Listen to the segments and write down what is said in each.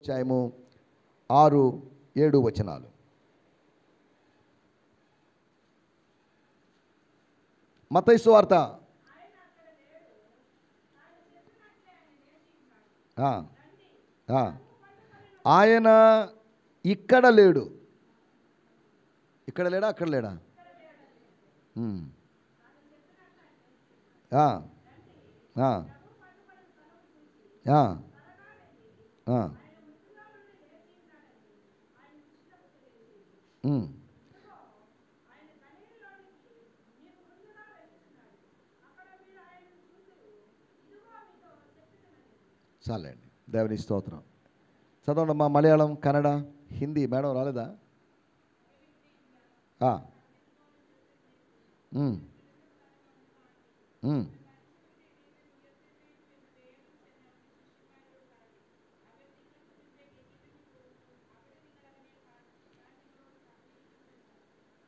అధ్యాయము 6-7 వచనాలు. మత్తయి సువార్త ఆయన ఇక్కడ లేడు. ఇక్కడ లేడా? అక్కడ లేడా? చాలండి. దేవుని స్తోత్రం. చదవండి మా మలయాళం, కన్నడ, హిందీ. మేడం రాలేదా?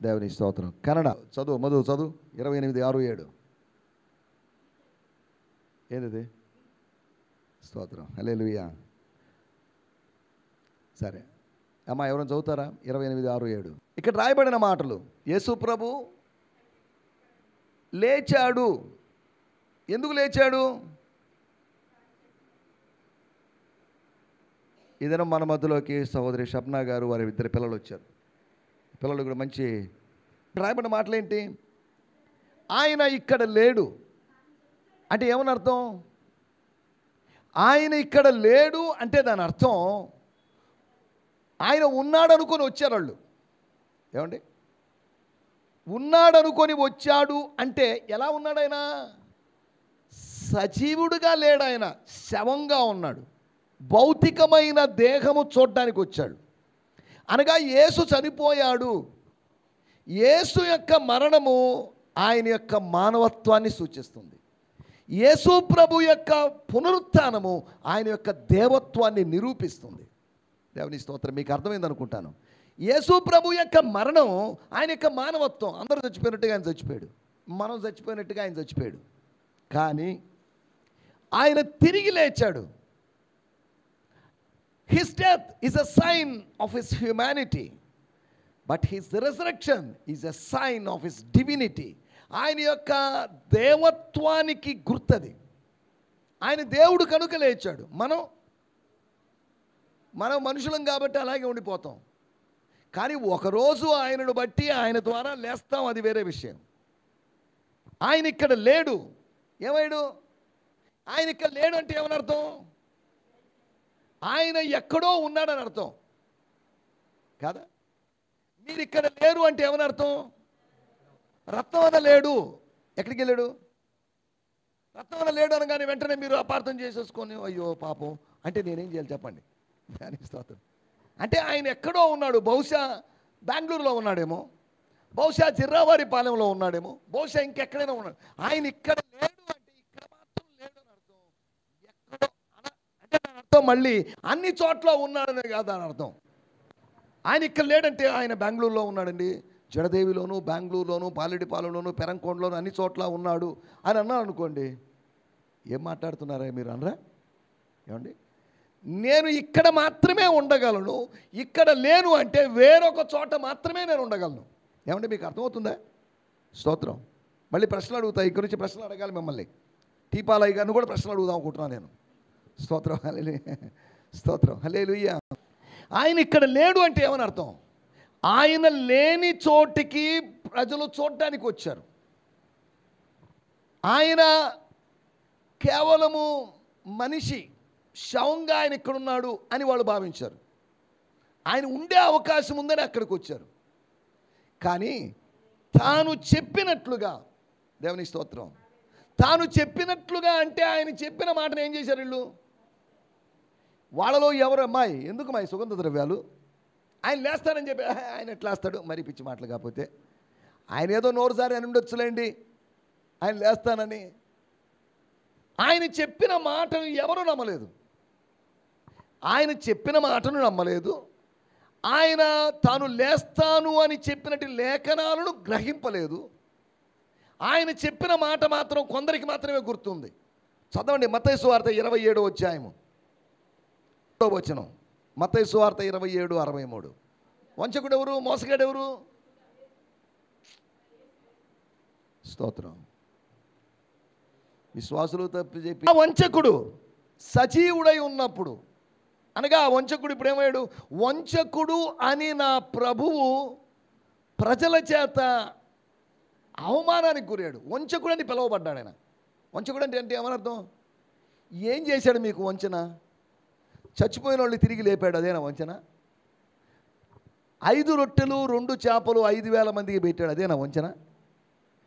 దేవుని స్తోత్రం. కన్నడ చదువు, మధు చదువు. 28:6-7. ఏది స్తోత్రం. హల్లెలూయా. సరే అమ్మా, ఎవరైనా చదువుతారా? 28:6-7. ఇక్కడ రాయబడిన మాటలు. యేసు ప్రభు లేచాడు. ఎందుకు లేచాడు? ఇదనం మన మధ్యలోకి సహోదరి షబ్నా గారు, వారి 2 పిల్లలు వచ్చారు. పిల్లలు కూడా మంచి రాయబడిన మాటలు ఏంటి? ఆయన ఇక్కడ లేడు అంటే ఏమని అర్థం? ఆయన ఇక్కడ లేడు అంటే దాని అర్థం ఆయన ఉన్నాడు అనుకొని వచ్చారు వాళ్ళు. ఏమండి? ఉన్నాడు అనుకొని వచ్చాడు అంటే ఎలా ఉన్నాడు ఆయన? సజీవుడుగా లేడు, ఆయన శవంగా ఉన్నాడు. భౌతికమైన దేహము చూడడానికి వచ్చాడు. అనగా యేసు చనిపోయాడు. యేసు యొక్క మరణము ఆయన యొక్క మానవత్వాన్ని సూచిస్తుంది. యేసు ప్రభు యొక్క పునరుత్థానము ఆయన యొక్క దేవత్వాన్ని నిరూపిస్తుంది. దేవుని స్తోత్రం. మీకు అర్థమైంది అనుకుంటాను. యేసు ప్రభు యొక్క మరణం ఆయన యొక్క మానవత్వం. అందరూ చచ్చిపోయినట్టుగా ఆయన చచ్చిపోయాడు, మనం చచ్చిపోయినట్టుగా ఆయన చచ్చిపోయాడు. కానీ ఆయన తిరిగి లేచాడు. His death is a sign of his humanity, but his resurrection is a sign of his divinity. ఆయన యొక్క దేవత్వానికి గుర్తది. ఆయన దేవుడు కనుక లేచాడు. మనం మనుషులం కాబట్టి అలాగే ఉండిపోతాం. కానీ ఒకరోజు ఆయనను బట్టి ఆయన ద్వారా లేస్తాం, అది వేరే విషయం. ఆయన ఇక్కడ లేడు. ఏమయ్యాడు? ఆయన ఇక్కడ లేడు అంటే ఏమని అర్థం? ఆయన ఎక్కడో ఉన్నాడని అర్థం కాదా? మీరు ఇక్కడ లేరు అంటే ఏమని అర్థం? రత్నవన లేడు. ఎక్కడికి వెళ్ళాడు? రత్నవన లేడు అనగానే వెంటనే మీరు అపార్థం చేసేసుకొని అయ్యో పాపం అంటే నేనేం చేయాలి చెప్పండి? దాని స్తోత్రం. అంటే ఆయన ఎక్కడో ఉన్నాడు. బహుశా బెంగళూరులో ఉన్నాడేమో, బహుశా జిర్రావారిపాలెంలో ఉన్నాడేమో, బహుశా ఇంకెక్కడైనా ఉన్నాడు. ఆయన ఇక్కడ లేడు అంటే ఇక్కడ మాత్రం లేడు అని అర్థం. ఎక్కడో అంటే దాని అర్థం మళ్ళీ అన్ని చోట్ల ఉన్నాడనే కాదు దాని అర్థం. ఆయన ఇక్కడ లేడంటే ఆయన బెంగళూరులో ఉన్నాడండి, జడదేవిలోను, బెంగళూరులోను, పాలెడిపాలెంలోను, పెరంకొండలోను, అన్ని చోట్ల ఉన్నాడు అని అన్నారు అనుకోండి. ఏం మాట్లాడుతున్నారా మీరు అనరా? ఏమండి? నేను ఇక్కడ మాత్రమే ఉండగలను, ఇక్కడ లేను అంటే వేరొక చోట మాత్రమే నేను ఉండగలను. ఏమంటే మీకు అర్థమవుతుందా? స్తోత్రం. మళ్ళీ ప్రశ్నలు అడుగుతా. ఇక్కడ నుంచి ప్రశ్నలు అడగాలి మిమ్మల్ని. టీపాలయ్య గారిని కూడా ప్రశ్నలు అడుగుదాం అనుకుంటున్నాను నేను. స్తోత్రం. హల్లెలూయా. స్తోత్రం. హల్లెలూయా. ఆయన ఇక్కడ లేడు అంటే ఏమని అర్థం? ఆయన లేని చోటికి ప్రజలు చూడడానికి వచ్చారు. ఆయన కేవలము మనిషి, శవంగా ఆయన ఇక్కడున్నాడు అని వాళ్ళు భావించారు. ఆయన ఉండే అవకాశం ఉందని అక్కడికి వచ్చారు. కానీ తాను చెప్పినట్లుగా, దేవుని స్తోత్రం, తాను చెప్పినట్లుగా అంటే ఆయన చెప్పిన మాటను ఏం చేశారు వీళ్ళు? వాళ్ళలో ఎవరు అమ్మాయి ఎందుకు అమ్మాయి సుగంధ ద్రవ్యాలు ఆయన లేస్తారని చెప్పి ఆయన ఎట్లా వేస్తాడు? మరి పిచ్చి మాటలు కాకపోతే ఆయన ఏదో నోరుసారి అని ఉండొచ్చులేండి ఆయన లేస్తానని. ఆయన చెప్పిన మాటను ఎవరు నమ్మలేదు. ఆయన చెప్పిన మాటను నమ్మలేదు. ఆయన తాను లేస్తాను అని చెప్పినట్టు లేఖనాలను గ్రహింపలేదు. ఆయన చెప్పిన మాట మాత్రం కొందరికి మాత్రమే గుర్తుంది. చదవండి మత్తయి సువార్త 27వ అధ్యాయము 1వ వచనం. మత్తయి సువార్త 27:63. వంచకుడు ఎవరు? మోసగాడు ఎవరు? స్తోత్రం. విశ్వాసులు తప్పు చెప్పి ఆ వంచకుడు సజీవుడై ఉన్నప్పుడు, అనగా ఆ వంచకుడు ఇప్పుడు ఏమయ్యాడు? వంచకుడు అని నా ప్రభువు ప్రజల చేత అవమానానికి గురాడు. వంచకుడు అని పిలువబడ్డాడు ఆయన. వంచకుడు అంటే ఏమనర్థం? ఏం చేశాడు మీకు వంచన? చచ్చిపోయిన వాళ్ళు తిరిగి లేపాడు, అదేనా వంచన? 5 రొట్టెలు 2 చేపలు 5,000 మందికి పెట్టాడు, అదేనా వంచన?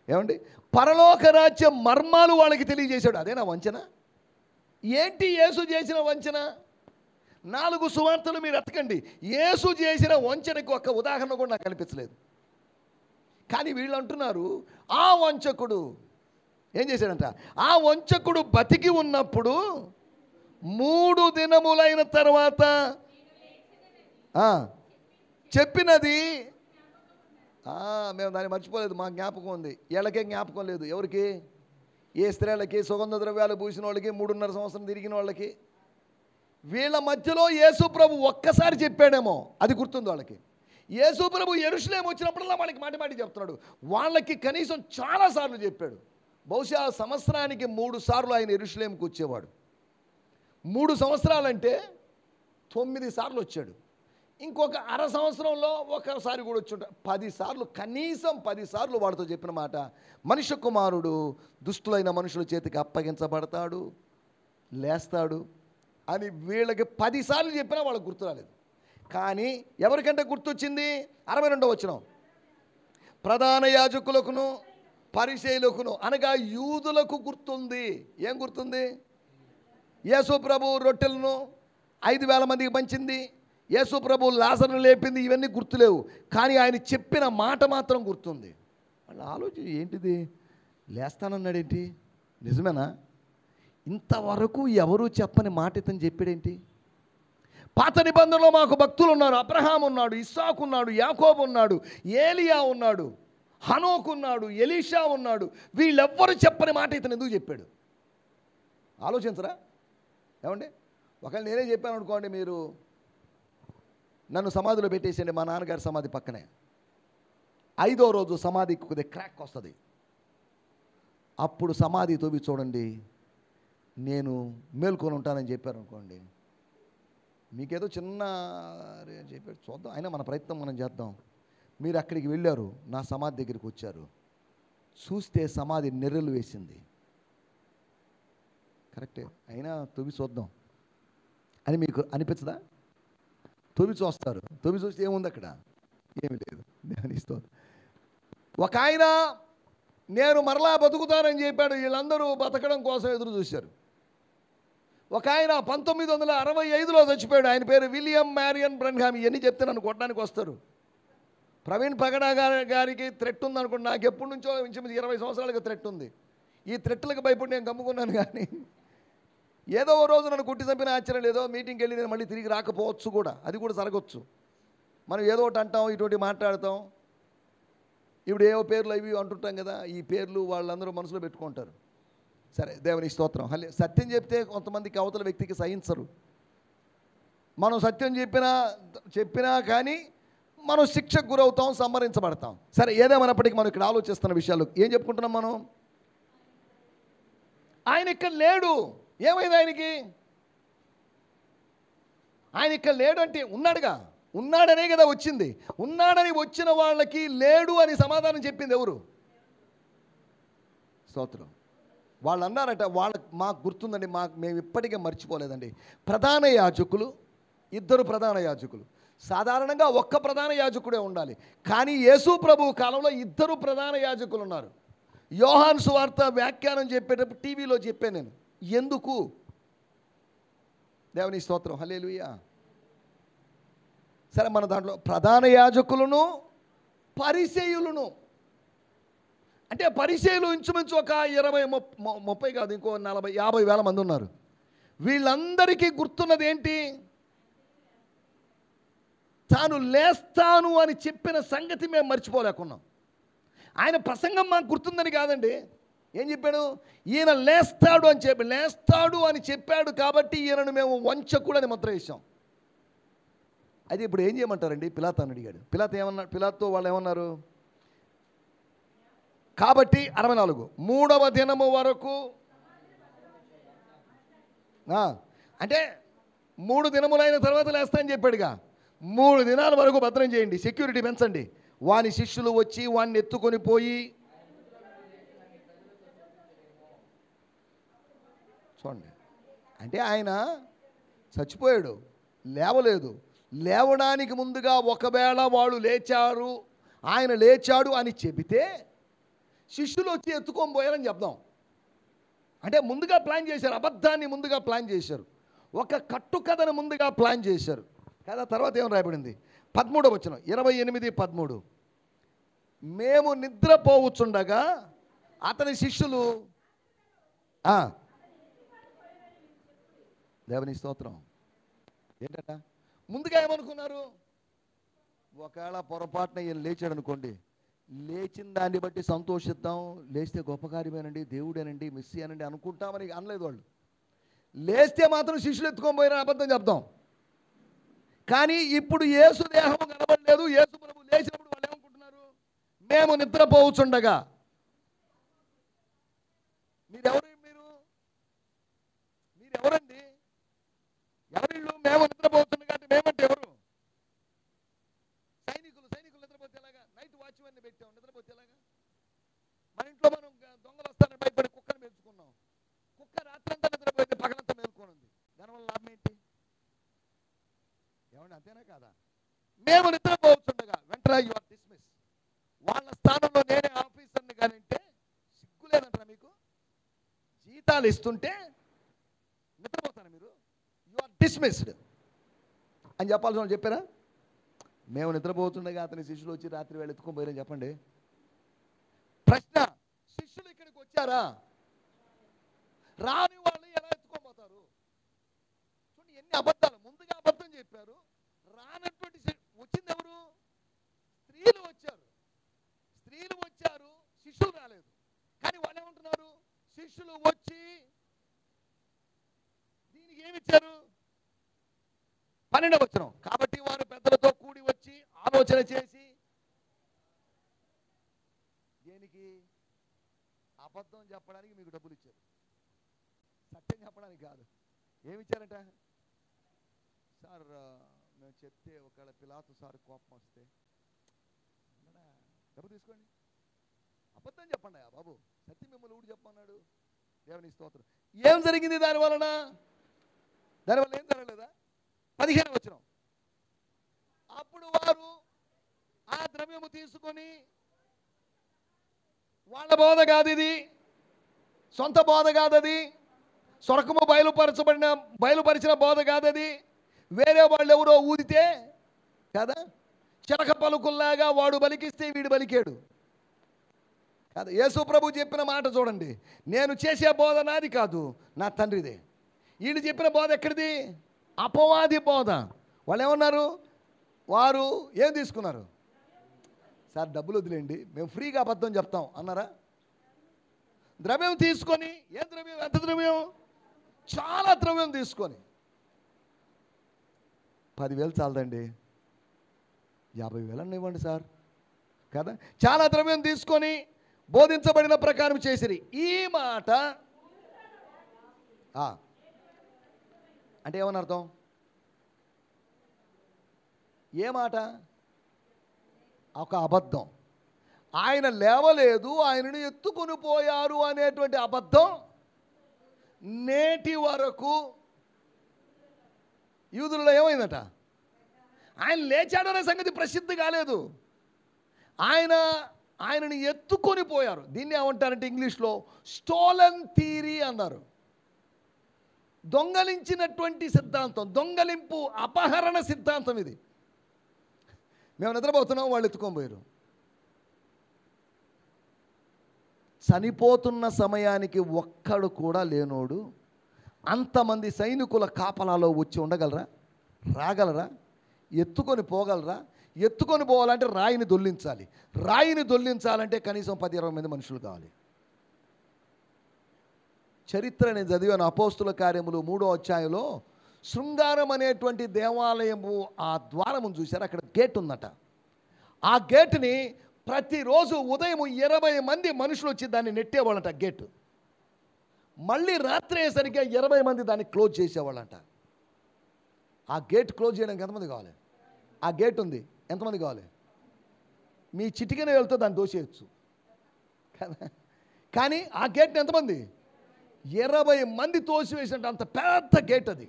ఏమండి? పరలోక రాజ్య మర్మాలు వాళ్ళకి తెలియజేశాడు, అదేనా వంచన? ఏంటి యేసు చేసిన వంచన? 4 సువార్తలు మీరు ఎత్తకండి, యేసు చేసిన వంచనకు ఒక్క ఉదాహరణ కూడా నాకు కనిపించలేదు. కానీ వీళ్ళు అంటున్నారు ఆ వంచకుడు ఏం చేశాడంట? ఆ వంచకుడు బతికి ఉన్నప్పుడు 3 దినములైన తర్వాత చెప్పినది మేము దాన్ని మర్చిపోలేదు, మా జ్ఞాపకం ఉంది. వీళ్ళకే జ్ఞాపకం లేదు. ఎవరికి? ఏ స్త్రీలకి, సుగంధ ద్రవ్యాలు పూసిన వాళ్ళకి, 3.5 సంవత్సరం తిరిగిన వాళ్ళకి. వీళ్ళ మధ్యలో యేసు ప్రభు ఒక్కసారి చెప్పాడేమో, అది గుర్తుంది వాళ్ళకి. యేసు ప్రభు యెరూషలేము వచ్చినప్పుడల్లా వాళ్ళకి మాటి మాటి చెప్తున్నాడు. వాళ్ళకి కనీసం చాలాసార్లు చెప్పాడు. బహుశా సంవత్సరానికి 3 సార్లు ఆయన యెరూషలేముకు వచ్చేవాడు. 3 సంవత్సరాలంటే 9 సార్లు వచ్చాడు. ఇంకొక అర సంవత్సరంలో ఒకసారి కూడా వచ్చి ఉంటాడు. 10 సార్లు, కనీసం 10 సార్లు వాడితో చెప్పిన మాట, మనుష్య కుమారుడు దుష్టులైన మనుషుల చేతికి అప్పగించబడతాడు, లేస్తాడు అని వీళ్ళకి 10 సార్లు చెప్పినా వాళ్ళకి గుర్తు రాలేదు. కానీ ఎవరికంటే గుర్తొచ్చింది? 62వ వచనం. ప్రధాన యాజకులకును పరిసయ్యులకును, అనగా యూదులకు గుర్తుంది. ఏం గుర్తుంది? యేసు ప్రభు రొట్టెలను 5,000 మందికి పంచింది, యేసు ప్రభు లాజరును లేపింది, ఇవన్నీ గుర్తులేవు. కానీ ఆయన చెప్పిన మాట మాత్రం గుర్తుంది. వాళ్ళు ఆలోచన ఏంటిది? లేస్తానన్నాడేంటి? నిజమేనా? ఇంతవరకు ఎవరు చెప్పని మాట ఇతను చెప్పాడేంటి? పాత నిబంధనలో మాకు భక్తులు ఉన్నారు. అబ్రహాం ఉన్నాడు, ఇస్సాకు ఉన్నాడు, యాకోబు ఉన్నాడు, ఏలియా ఉన్నాడు, హనోకు ఉన్నాడు, ఎలీషా ఉన్నాడు. వీళ్ళెవ్వరు చెప్పని మాట ఇతను ఎందుకు చెప్పాడు? ఆలోచించరా? ఏమండి? ఒకవేళ నేనే చెప్పాను అనుకోండి, మీరు నన్ను సమాధిలో పెట్టేసేయండి, మా నాన్నగారి సమాధి పక్కనే. 5వ రోజు సమాధికి కొద్దిగా క్రాక్ వస్తుంది. అప్పుడు సమాధి తవ్వి చూడండి, నేను మేల్కొని ఉంటానని చెప్పారు అనుకోండి, మీకేదో చిన్న చెప్పాడు చూద్దాం, అయినా మన ప్రయత్నం మనం చేద్దాం. మీరు అక్కడికి వెళ్ళారు, నా సమాధి దగ్గరికి వచ్చారు, చూస్తే సమాధి నెర్రలు వేసింది. కరెక్టే, అయినా తవ్వి చూద్దాం అని మీకు అనిపించదా? తవ్వి చూస్తారు, తవ్వి చూస్తే ఏముంది అక్కడ? ఏమి లేదు. ధ్యానిస్తుంది. ఒక ఆయన నేను మరలా బతుకుతానని చెప్పాడు, వీళ్ళందరూ బతకడం కోసం ఎదురు చూశారు. ఒక ఆయన 1965లో చచ్చిపోయాడు, ఆయన పేరు విలియం మ్యారియన్ బ్రన్హామ్. ఇవన్నీ చెప్తే నన్ను కొట్టడానికి వస్తారు. ప్రవీణ్ పగడా గారికి థ్రెట్ ఉంది అనుకోండి, నాకు ఎప్పటి నుంచో 20 సంవత్సరాలుగా థ్రెట్ ఉంది. ఈ థ్రెట్లకు భయపడి నేను గమ్ముకున్నాను. కానీ ఏదో ఓ రోజు నన్ను కొట్టి చంపిన ఆశ్చర్యం లేదో, మీటింగ్కి వెళ్ళి నేను మళ్ళీ తిరిగి రాకపోవచ్చు కూడా, అది కూడా జరగవచ్చు. మనం ఏదో ఒకటి అంటాం, ఇటువంటి మాట్లాడతాం. ఇప్పుడు ఏవో పేర్లు అవి అంటుంటాం కదా, ఈ పేర్లు వాళ్ళందరూ మనసులో పెట్టుకుంటారు. సరే, దేవుని స్తోత్రం. సత్యం చెప్తే కొంతమందికి అవతల వ్యక్తికి సహించరు. మనం సత్యం చెప్పినా కానీ మనం శిక్షకు గురవుతాం, సంహరించబడతాం. సరే, ఏదేమైనప్పటికీ మనం ఇక్కడ ఆలోచిస్తున్న విషయాలు ఏం చెప్పుకుంటున్నాం మనం? ఆయన ఇక్కడ లేడు. ఏమైంది ఆయనకి? ఆయన ఇక్కడ లేడు అంటే ఉన్నాడుగా, ఉన్నాడనే కదా వచ్చింది. ఉన్నాడని వచ్చిన వాళ్ళకి లేడు అని సమాధానం చెప్పింది ఎవరు? స్తోత్రం. వాళ్ళు అన్నారట, మాకు గుర్తుందండి, మేము ఇప్పటికే మర్చిపోలేదండి. ప్రధాన యాజకులు, 2 ప్రధాన యాజకులు. సాధారణంగా ఒక్క ప్రధాన యాజకుడే ఉండాలి, కానీ యేసు ప్రభు కాలంలో 2 ప్రధాన యాజకులు ఉన్నారు. యోహాను సువార్త వ్యాఖ్యానం చెప్పేటప్పుడు టీవీలో చెప్పాను నేను. ఎందుకు? దేవుని స్తోత్రం. హల్లెలూయా. సరే, మన దాంట్లో ప్రధాన యాజకులను పరిసయ్యులను, అంటే పరిసయ్యులు ఇంచుమించు ఒక 20-30 కాదు, ఇంకో 40-50 వేల మంది ఉన్నారు. వీళ్ళందరికీ గుర్తున్నది ఏంటి? తాను లేస్తాను అని చెప్పిన సంగతి మేము మర్చిపోలేకున్నాం. ఆయన ప్రసంగం మాకు గుర్తుందని కాదండి. ఏం చెప్పాడు? ఈయన లేస్తాడు అని చెప్పాడు కాబట్టి ఈయనను మేము వంచకుడని ముద్ర వేసాం. అయితే ఇప్పుడు ఏం చేయమంటారండి? పిలాతు అని అడిగాడు. పిలాతుతో వాళ్ళు ఏమన్నారు? కాబట్టి 64 3వ దినము వరకు అంటే 3 దినములైన తర్వాత లేస్తా అని చెప్పాడుగా. 3 దినాల వరకు భద్రం చేయండి, సెక్యూరిటీ పెంచండి. వాని శిష్యులు వచ్చి వాడిని ఎత్తుకొని పోయి, చూడండి, అంటే ఆయన చచ్చిపోయాడు, లేవలేదు. లేవడానికి ముందుగా ఒకవేళ వాళ్ళు లేచారు, ఆయన లేచాడు అని చెబితే శిష్యులు వచ్చి ఎత్తుకొని పోయారని చెప్దాం. అంటే ముందుగా ప్లాన్ చేశారు, అబద్ధాన్ని ముందుగా ప్లాన్ చేశారు, ఒక కట్టుకథను ముందుగా ప్లాన్ చేశారు కదా. తర్వాత ఏం రాయబడింది? 13వ వచనం, 28:13. మేము నిద్రపోవచ్చుండగా అతని శిష్యులు దేవుని స్తోత్రం. ఏంటట? ముందుగా ఏమనుకున్నారు? ఒకవేళ పొరపాటున ఈయన లేచాడు అనుకోండి, లేచిన దాన్ని బట్టి సంతోషిద్దాం, లేస్తే గొప్ప కార్యమేనండి, దేవుడేనండి, మెస్సీయేనండి అనుకుంటామని అనలేదు వాళ్ళు. లేస్తే మాత్రం శిష్యులు ఎత్తుకొని పోయిన అబద్ధం చెప్తాం. కానీ ఇప్పుడు యేసు దేహం కనబడలేదు, యేసు ప్రభు లేచినప్పుడు వాళ్ళు ఏమనుకుంటున్నారు? మేము నిద్రపోవచ్చుండగా. మీరెవరండి? ఎవరిళ్ళు? మేము నిద్రపోతుండగా అంటే మేమంటే ఎవరు? సైనికులు నిద్రపోతే ఎలాగా? నైట్ వాచ్మెన్ పెట్టాం, నిద్రపోతే ఎలాగా? మన ఇంట్లో మనం దొంగలు వస్తారని భయపడి కుక్కను పెంచుకున్నాం. కుక్క రాత్రంతా నిద్రపోతే పగలంతా మేల్కొనుంది. దానివల్ల లాభం ఏంటి? ఏమండి, అంతేనా కాదా? మేము నిద్రపోతుండగా వెంటనే యు ఆర్ డిస్మిస్. వాళ్ళ స్థానంలో నేనే ఆఫీసర్ని కానంటే సిగ్గులేదంటారా మీకు? జీతాలు ఇస్తుంటే నిద్రపోతారా మీరు? యు ఆర్ డిస్మిస్డ్ అని చెప్పాల్సిన వాళ్ళు చెప్పారా? మేము నిద్రపోతుండగా అతని శిష్యులు వచ్చి రాత్రి వేళ ఎత్తుకొని పోయారని చెప్పండి. ప్రశ్న, శిష్యులు ఇక్కడికి వచ్చారా? రాని వాళ్ళు ఎలా ఎత్తుకొని పోతారు? చూడండి ఎన్ని అబద్ధాలు. ముందుగా అబద్ధం చెప్పారు, రానటువంటి వచ్చింది ఎవరు? స్త్రీలు వచ్చారు, శిష్యులు రాలేదు. కానీ వాళ్ళు ఏమంటున్నారు? శిష్యులు వచ్చి దీనికి ఏమిచ్చారు? 12వ వచనం, కాబట్టి వారు పెద్దలతో కూడి వచ్చి ఆలోచన చేసి, దేనికి? అబద్ధం చెప్పడానికి మీకు డబ్బులు ఇచ్చారు, సత్యం చెప్పడానికి కాదు. ఏమిచ్చారంట? సార్ మేము చెప్తే ఒకవేళ పిలాతు సార్ కోపం వస్తే డబ్బు తీసుకోండి, అబద్ధం చెప్పండి బాబు, సత్యం మిమ్మల్ని ఊడు చెప్పన్నాడు. దేవుని స్తోత్రం. ఏం జరిగింది దానివల్ల ఏం జరగలేదా? 15వ వచనం, అప్పుడు వారు ఆ ద్రవ్యము తీసుకొని, వాళ్ళ బోధ కాదు ఇది, సొంత బోధ కాదు అది, స్వర్గము బయలుపరిచిన బోధ కాదు అది, వేరే వాళ్ళు ఎవరో ఊదితే కదా, చిలక పలుకుల్లాగా వాడు బలికిస్తే వీడు బలికాడు కదా. యేసు ప్రభు చెప్పిన మాట చూడండి, నేను చేసే బోధ నాది కాదు, నా తండ్రిదే. వీళ్ళు చెప్పిన బోధ ఎక్కడిది? అపవాది బోధ. వాళ్ళు ఏమన్నారు? వారు ఏం తీసుకున్నారు? సార్ డబ్బులు వదిలేండి, మేము ఫ్రీగా అబద్ధం చెప్తాం అన్నారా? ద్రవ్యం తీసుకొని, ఏం ద్రవ్యం? ఎంత ద్రవ్యం? చాలా ద్రవ్యం తీసుకొని, 10,000 చాలదండి, 50,000 అని ఇవ్వండి సార్ కదా. చాలా ద్రవ్యం తీసుకొని బోధించబడిన ప్రకారం చేసిరి. ఈ మాట అంటే ఏమని అర్థం? ఏ మాట? ఒక అబద్ధం. ఆయన లేవలేదు, ఆయనను ఎత్తుకొని పోయారు అనేటువంటి అబద్ధం నేటి వరకు యూదులలో ఏమైందట? ఆయన లేచాడు అనే సంగతి ప్రసిద్ధి కాలేదు, ఆయనని ఎత్తుకొని పోయారు. దీన్ని ఏమంటారంటే ఇంగ్లీష్లో స్టోలన్ థియరీ అన్నారు. దొంగలించినటువంటి సిద్ధాంతం, దొంగలింపు, అపహరణ సిద్ధాంతం ఇది. మేము నిద్రపోతున్నాం, వాళ్ళు ఎత్తుకొని పోయారు. చనిపోతున్న సమయానికి ఒక్కడు కూడా లేనోడు అంతమంది సైనికుల కాపలాలో వచ్చి ఉండగలరా? రాగలరా? ఎత్తుకొని పోగలరా? ఎత్తుకొని పోవాలంటే రాయిని దొల్లించాలి, రాయిని దొల్లించాలంటే కనీసం 10-20 మంది మనుషులు కావాలి. చరిత్ర నేను చదివాను, అపోస్తుల కార్యములు 3వ అధ్యాయంలో శృంగారం అనేటువంటి దేవాలయము ఆ ద్వారము చూశారు, అక్కడ గేట్ ఉందట. ఆ గేటుని ప్రతిరోజు ఉదయం 20 మంది మనుషులు వచ్చి దాన్ని నెట్టేవాళ్ళంట గేటు. మళ్ళీ రాత్రి అయ్యేసరికి 20 మంది దాన్ని క్లోజ్ చేసేవాళ్ళంట. ఆ గేట్ క్లోజ్ చేయడానికి ఎంతమంది కావాలి? ఆ గేట్ ఉంది, ఎంతమంది కావాలి? మీ చిటికెన వెళ్తే దాన్ని దోసేయచ్చు కదా. కానీ ఆ గేట్ని ఎంతమంది? 20 మంది తోసివేసినట్టు అంత పెద్ద గేట్ అది.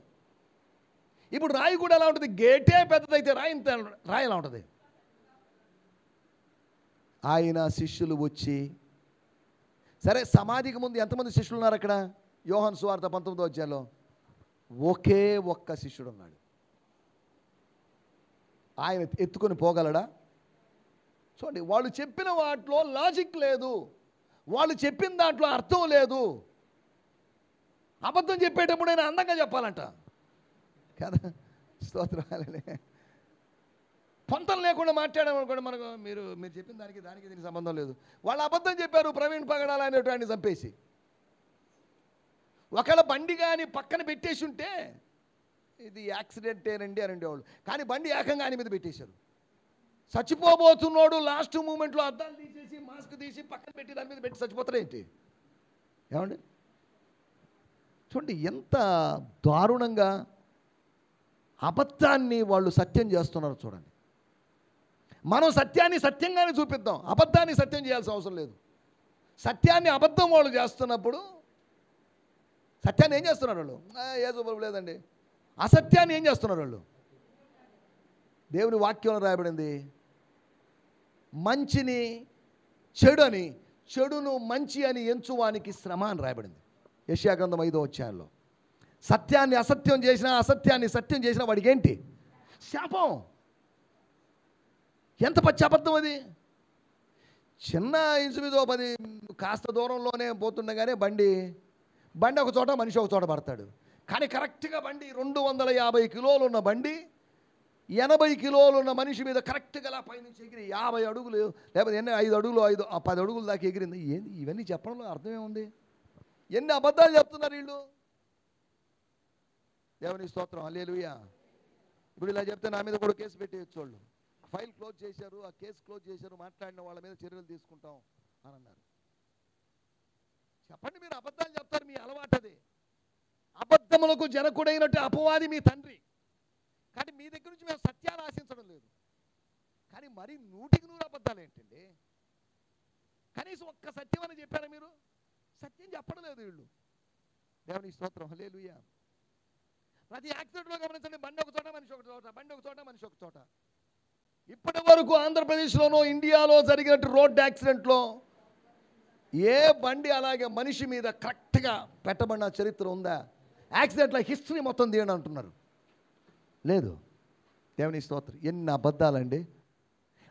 ఇప్పుడు రాయి కూడా ఎలా ఉంటుంది? గేటే పెద్దదైతే రాయి ఎలా ఉంటుంది? ఆయన శిష్యులు వచ్చి, సరే సమాధికి ముందు ఎంతమంది శిష్యులు ఉన్నారు అక్కడ? యోహాను సువార్త 19వ అధ్యాయంలో ఒకే ఒక్క శిష్యుడు ఉన్నాడు. ఆయన ఎత్తుకొని పోగలడా? చూడండి, వాళ్ళు చెప్పిన వాటిలో లాజిక్ లేదు, వాళ్ళు చెప్పిన దాంట్లో అర్థం లేదు. అబద్ధం చెప్పేటప్పుడు ఆయన అందంగా చెప్పాలంట కదా. స్తోత్రాలే. పొంతం లేకుండా మాట్లాడామనుకోండి, మనకు మీరు చెప్పిన దానికి దీనికి సంబంధం లేదు. వాళ్ళు అబద్ధం చెప్పారు, ప్రవీణ్ పగడాల అనేటువంటి చంపేసి. ఒకవేళ బండి కానీ పక్కన పెట్టేసి ఉంటే ఇది యాక్సిడెంటేనండి అని ఉండేవాళ్ళు. కానీ బండి ఏకంగా ఆయన మీద పెట్టేశారు. చచ్చిపోబోతున్నాడు, లాస్ట్ మూమెంట్లో అద్దాలు తీసేసి మాస్క్ తీసి పక్కన పెట్టి దాని మీద పెట్టి చచ్చిపోతారేంటి? ఏమండి చూడండి, ఎంత దారుణంగా అబద్ధాన్ని వాళ్ళు సత్యం చేస్తున్నారు. చూడండి, మనం సత్యాన్ని సత్యంగానే చూపిద్దాం, అబద్ధాన్ని సత్యం చేయాల్సిన అవసరం లేదు. సత్యాన్ని అబద్ధం వాళ్ళు చేస్తున్నప్పుడు సత్యాన్ని ఏం చేస్తున్నారు వాళ్ళు? ఏ శుభ్రం లేదండి. అసత్యాన్ని ఏం చేస్తున్నారు వాళ్ళు? దేవుని వాక్యంలో రాయబడింది, మంచిని చెడు అని, చెడును మంచి అని ఎంచువానికి శ్రమ అని రాయబడింది యెషయా గ్రంథం 5వ అధ్యాయంలో. సత్యాన్ని అసత్యం చేసినా, అసత్యాన్ని సత్యం చేసినా వాడికి ఏంటి? శాపం. ఎంత పచ్చి అబద్ధం అది! చిన్న ఇంచుమిదో 10 కాస్త దూరంలోనే పోతుండగానే బండి ఒక చోట, మనిషి ఒక చోట పడతాడు. కానీ కరెక్ట్గా బండి 250 కిలోలు ఉన్న బండి 80 కిలోలు ఉన్న మనిషి మీద కరెక్ట్గా అలా పైనుంచి ఎగిరి 50 అడుగులు, లేకపోతే 5 అడుగులు 10 అడుగులు దాకా ఎగిరింది. ఏంది ఇవన్నీ చెప్పడంలో అర్థమేముంది? ఎన్ని అబద్ధాలు చెప్తున్నారు వీళ్ళు. దేవుని స్తోత్రం, హల్లెలూయా. ఇప్పుడు ఇలా చెప్తే నా మీద కూడా కేసు పెట్టేయచ్చు వాళ్ళు. ఫైల్ క్లోజ్ చేశారు, ఆ కేసు క్లోజ్ చేశారు, మాట్లాడిన వాళ్ళ మీద చర్యలు తీసుకుంటాం అని అన్నారు. చెప్పండి, మీరు అబద్ధాలు చెప్తారు, మీ అలవాటు అది. అబద్ధములకు జనకుడైనట్టు అపవాది మీ తండ్రి. కానీ మీ దగ్గర నుంచి మేము సత్యాన్ని ఆశించడం లేదు. కానీ మరి 100కి 100 అబద్ధాలు ఏంటండి? కనీసం ఒక్క సత్యం అని చెప్పారా మీరు? సత్యం చెప్పడం లేదు వీళ్ళు. దేవుని స్తోత్రం, హల్లెలూయా. ప్రతి యాక్సిడెంట్లో గమనించండి, బండి ఒక చోట, మనిషి ఒక చోట, బండి ఒక చోట, మనిషి ఒక చోట. ఇప్పటి వరకు ఆంధ్రప్రదేశ్లోనూ ఇండియాలో జరిగినట్టు రోడ్ యాక్సిడెంట్లో ఏ బండి అలాగే మనిషి మీద కరెక్ట్గా పెట్టబడిన చరిత్ర ఉందా? యాక్సిడెంట్ల హిస్టరీ మొత్తం తీయండి అంటున్నారు. లేదు. దేవుని స్తోత్రం. ఎన్ని అబద్ధాలండి.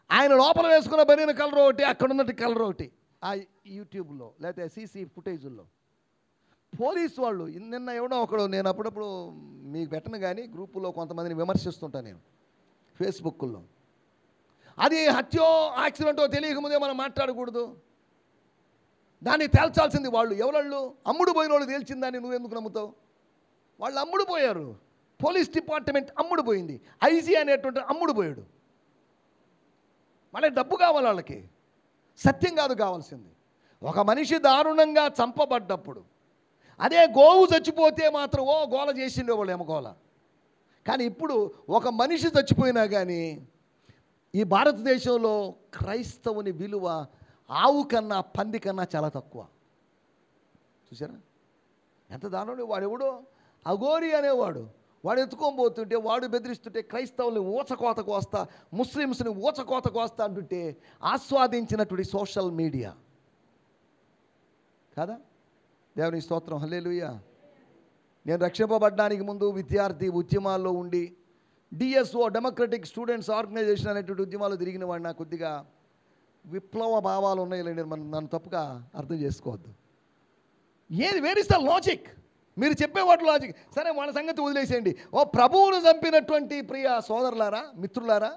ఆయన లోపల వేసుకున్న బనియన్ కలర్ ఒకటి, అక్కడ ఉన్నట్టు కలర్ ఒకటి, ఆ యూట్యూబ్లో లేకపోతే సీసీ ఫుటేజుల్లో. పోలీసు వాళ్ళు నిన్న ఎవడో ఒకడు, నేను అప్పుడప్పుడు మీకు పెట్టను కానీ గ్రూపుల్లో కొంతమందిని విమర్శిస్తుంటాను నేను ఫేస్బుక్లో. అది హత్యో యాక్సిడెంటో తెలియకముందే మనం మాట్లాడకూడదు, దాన్ని తేల్చాల్సింది వాళ్ళు. ఎవరు? అమ్ముడు పోయిన వాళ్ళు తేల్చిందాన్ని నువ్వెందుకు నమ్ముతావు? వాళ్ళు అమ్ముడు పోయారు. పోలీస్ డిపార్ట్మెంట్ అమ్ముడు పోయింది. ఐజీ అనేటువంటి అమ్ముడు పోయాడు. వాళ్ళకి డబ్బు కావాలి, వాళ్ళకి సత్యం కాదు కావాల్సింది. ఒక మనిషి దారుణంగా చంపబడ్డప్పుడు, అదే గోవు చచ్చిపోతే మాత్రం గోల చేసిండే వాళ్ళు ఏమగోల. కానీ ఇప్పుడు ఒక మనిషి చచ్చిపోయినా కానీ ఈ భారతదేశంలో క్రైస్తవుని విలువ ఆవు కన్నా పంది కన్నా చాలా తక్కువ. చూసారా ఎంత దారుణం. వాడెవడో అఘోరి అనేవాడు, వాడు ఎత్తుకొని పోతుంటే, వాడు బెదిరిస్తుంటే, క్రైస్తవుల్ని ఊచకోత కోస్తా, ముస్లిమ్స్ని ఊచకోత కోస్తా అంటుంటే ఆస్వాదించినటువంటి సోషల్ మీడియా కదా. దేవుని స్తోత్రం, హల్లెలూయా. నేను రక్షింపబడ్డానికి ముందు విద్యార్థి ఉద్యమాల్లో ఉండి డిఎస్ఓ డెమోక్రటిక్ స్టూడెంట్స్ ఆర్గనైజేషన్ అనేటువంటి ఉద్యమాలు తిరిగిన వాడు. నాకు కొద్దిగా విప్లవ భావాలు ఉన్నాయి. నన్ను తప్పుగా అర్థం చేసుకోవద్దు. Where is the logic? మీరు చెప్పేవాటి లాజిక్ సరే, వాళ్ళ సంగతి వదిలేసేయండి. ప్రభువును చంపినటువంటి ప్రియ సోదరులారా, మిత్రులారా,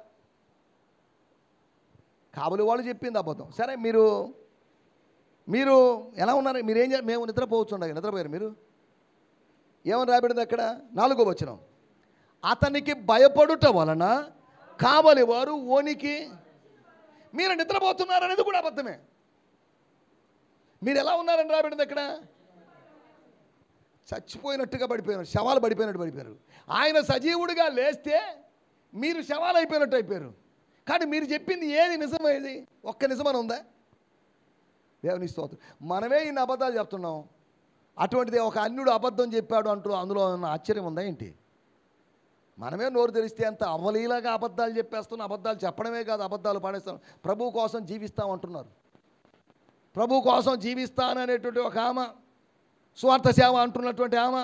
కాబోలు వాళ్ళు చెప్పింది అబద్ధం. సరే, మీరు ఎలా ఉన్నారు? మీరేం మేము నిద్రపోవచ్చు ఉండగా నిద్రపోయారు మీరు. ఏమని రాబడింది అక్కడ? 4వ వచనం, అతనికి భయపడుట వలన కావలి వారు ఓనికి. మీరు నిద్రపోతున్నారనేది కూడా అబద్ధమే. మీరు ఎలా ఉన్నారని రాబడింది అక్కడ? చచ్చిపోయినట్టుగా పడిపోయారు, శవాలు పడిపోయినట్టు పడిపోయారు. ఆయన సజీవుడిగా లేస్తే మీరు శవాలు అయిపోయినట్టు అయిపోయారు. కానీ మీరు చెప్పింది ఏది నిజమేది? ఒక్క నిజమని ఉందా? దేవుని స్తోత్రం. మనమే ఇన్ని అబద్ధాలు చెప్తున్నాం, అటువంటిది ఒక అన్యుడు అబద్ధం చెప్పాడు అంటూ అందులో ఉన్న ఆశ్చర్యం ఉందా ఏంటి? మనమే నోరు తెరిస్తే అంత అవలీలాగా అబద్ధాలు చెప్పేస్తున్నాం. అబద్ధాలు చెప్పడమే కాదు, అబద్ధాలు పాడేస్తాం. ప్రభు కోసం జీవిస్తాం అంటున్నారు. ప్రభు కోసం జీవిస్తాననేటువంటి ఒక ఆమె, స్వార్థ సేవ అంటున్నటువంటి ఆమె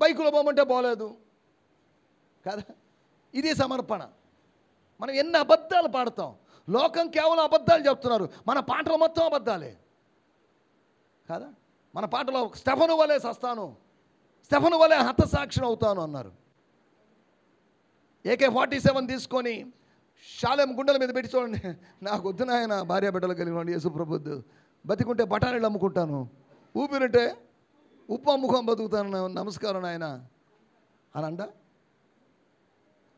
బైకులో పోమంటే పోలేదు కదా. ఇది సమర్పణ. మనం ఎన్ని అబద్ధాలు పాడతాం. లోకం కేవలం అబద్ధాలు చెప్తున్నారు, మన పాటలు మొత్తం అబద్ధాలే కదా. మన పాటలో స్టెఫను వలె సస్తాను, స్టెఫను వలె హతసాక్షిని అవుతాను అన్నారు. AK-47 తీసుకొని షాలెం గుండెల మీద పెట్టి చూడండి, నాకు వద్దు నాయన భార్య బిడ్డలు కలిగిన యేసు ప్రభుద్దు, బతికుంటే బఠానీలు అమ్ముకుంటాను, ఊపిరిటే ఉప్పు అమ్ముకొని బతుకుతాను, నమస్కారం నాయన అని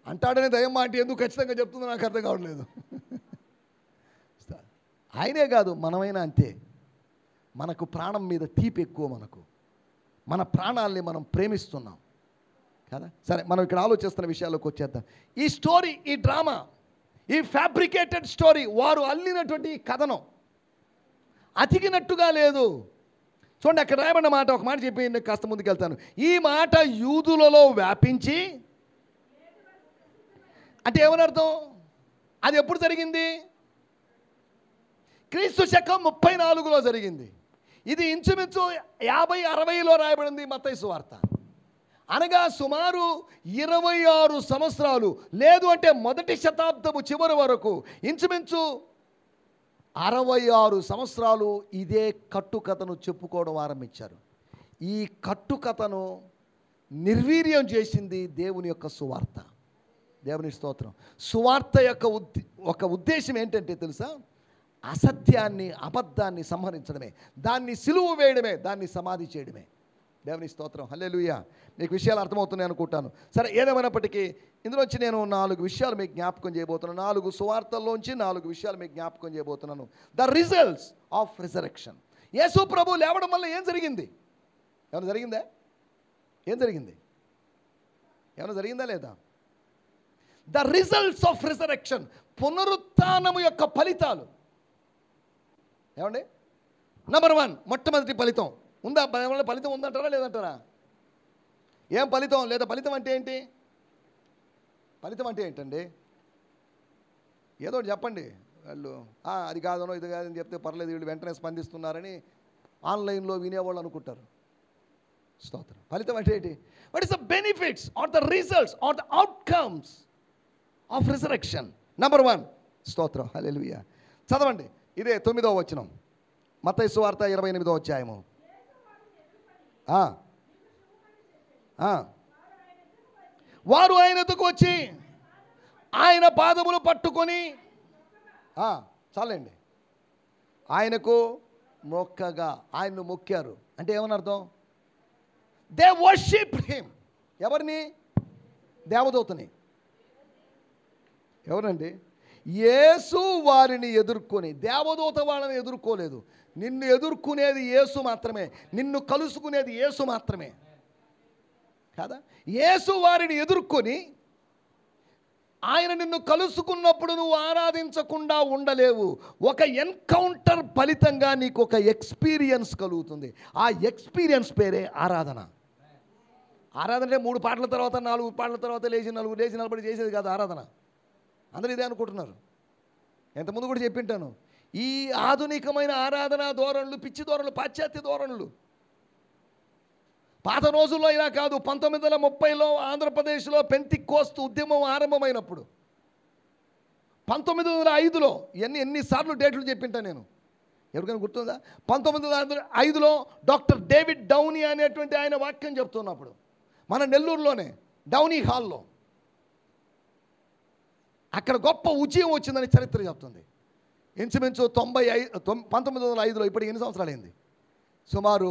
అంటాడనే దయ్యం మాట ఎందుకు ఖచ్చితంగా చెప్తుందో నాకు అర్థం కావట్లేదు. ఆయనే కాదు, మనమైనా అంతే. మనకు ప్రాణం మీద తీపి ఎక్కువ. మన ప్రాణాల్ని మనం ప్రేమిస్తున్నాం కదా. సరే, మనం ఇక్కడ ఆలోచిస్తున్న విషయాల్లోకి వచ్చేద్దాం. ఈ స్టోరీ, ఈ డ్రామా, ఈ ఫ్యాబ్రికేటెడ్ స్టోరీ, వారు అల్లినటువంటి ఈ కథనం అతికినట్టుగా లేదు. చూడండి, అక్కడ రాయబడిన మాట, ఒక మాట చెప్పి నేను కాస్త ముందుకెళ్తాను. ఈ మాట యూదులలో వ్యాపించి, అంటే ఏమని అర్థం? అది ఎప్పుడు జరిగింది? క్రీస్తు శకం 34లో జరిగింది. ఇది ఇంచుమించు 50-60లో రాయబడింది మత్తయి సువార్త. అనగా సుమారు 26 సంవత్సరాలు, లేదు అంటే మొదటి శతాబ్దము చివరి వరకు ఇంచుమించు 66 సంవత్సరాలు ఇదే కట్టుకథను చెప్పుకోవడం ఆరంభించారు. ఈ కట్టుకథను నిర్వీర్యం చేసింది దేవుని యొక్క సువార్త. దేవుని స్తోత్రం. సువార్త యొక్క ఒక ఉద్దేశం ఏంటంటే తెలుసా? అసత్యాన్ని, అబద్ధాన్ని సంహరించడమే, దాన్ని సిలువ వేయడమే, దాన్ని సమాధి చేయడమే. దేవుని స్తోత్రం. హల్లెలూయా. మీకు విషయాలు అర్థమవుతున్నాయి అనుకుంటాను. సరే, ఏదేమైనప్పటికీ ఇందులోంచి నేను 4 విషయాలు మీకు జ్ఞాపకం చేయబోతున్నాను. 4 సువార్తల్లోంచి 4 విషయాలు మీకు జ్ఞాపకం చేయబోతున్నాను. The results of resurrection. Yesu ప్రభు లేవడం వల్ల ఏం జరిగింది? ఏమైనా జరిగిందా? ఏం జరిగింది? ఏమైనా జరిగిందా లేదా? ద రిజల్ట్స్ ఆఫ్ రిజరెక్షన్, పునరుత్థానము యొక్క ఫలితాలు. ఏమండి? నెంబర్ 1, మొట్టమొదటి ఫలితం ఉందా? ఫలితం ఉందంటారా లేదంటారా? ఏం ఫలితం? లేదా ఫలితం అంటే ఏంటి? ఫలితం అంటే ఏంటండి? ఏదో చెప్పండి. వాళ్ళు అది కాదనో ఇది కాదని చెప్తే పర్లేదు, వీళ్ళు వెంటనే స్పందిస్తున్నారని ఆన్లైన్లో వినేవాళ్ళు అనుకుంటారు. స్తోత్రం. ఫలితం అంటే ఏంటి? What is the benefits are the results are the outcomes of resurrection? Number 1, స్తోత్రం. హల్లెలూయా. చదవండి, ఇదే 9వ వచనం, మత్తయి సువార్త 28వ అధ్యాయము. వారు ఆయన ఎదుకు వచ్చి ఆయన పాదములు పట్టుకొని, చాలండి, ఆయనకు మొక్కగా, ఆయన్ను మొక్కారు. అంటే ఏమని అర్థం? They worshipped him. ఎవరిని? దేవదూతని. ఎవరండి? యేసు వారిని ఎదుర్కొని. దేవదూత వాళ్ళని ఎదుర్కోలేదు. నిన్ను ఎదుర్కొనేది యేసు మాత్రమే, నిన్ను కలుసుకునేది యేసు మాత్రమే కదా. యేసు వారిని ఎదుర్కొని, ఆయన నిన్ను కలుసుకున్నప్పుడు నువ్వు ఆరాధించకుండా ఉండలేవు. ఒక ఎన్కౌంటర్ ఫలితంగా నీకు ఒక ఎక్స్పీరియన్స్ కలుగుతుంది. ఆ ఎక్స్పీరియన్స్ పేరే ఆరాధన. ఆరాధన అంటే 3 పాటల తర్వాత 4 పాటల తర్వాత లేచి నిలబడి చేసేది కాదు ఆరాధన. అందరూ ఇదే అనుకుంటున్నారు. ఎంతమంది కూడా చెప్పింటాను, ఈ ఆధునికమైన ఆరాధన ధోరణులు, పిచ్చి ధోరణులు, పాశ్చాత్య ధోరణులు. పాత రోజుల్లో ఇలా కాదు. 1930లో ఆంధ్రప్రదేశ్లో పెంతికోస్తు ఉద్యమం ఆరంభమైనప్పుడు, 1905లో ఎన్నిసార్లు డేట్లు చెప్పింటా నేను, ఎవరికైనా గుర్తుందా? 1905లో డాక్టర్ డేవిడ్ డౌనీ అనేటువంటి ఆయన వాక్యం చెప్తున్నప్పుడు మన నెల్లూరులోనే డౌనీ హాల్లో అక్కడ గొప్ప ఉద్యమం వచ్చిందని చరిత్ర చెప్తుంది. ఇంచుమించు 1905లో ఇప్పటికి ఎన్ని సంవత్సరాలు అయింది? సుమారు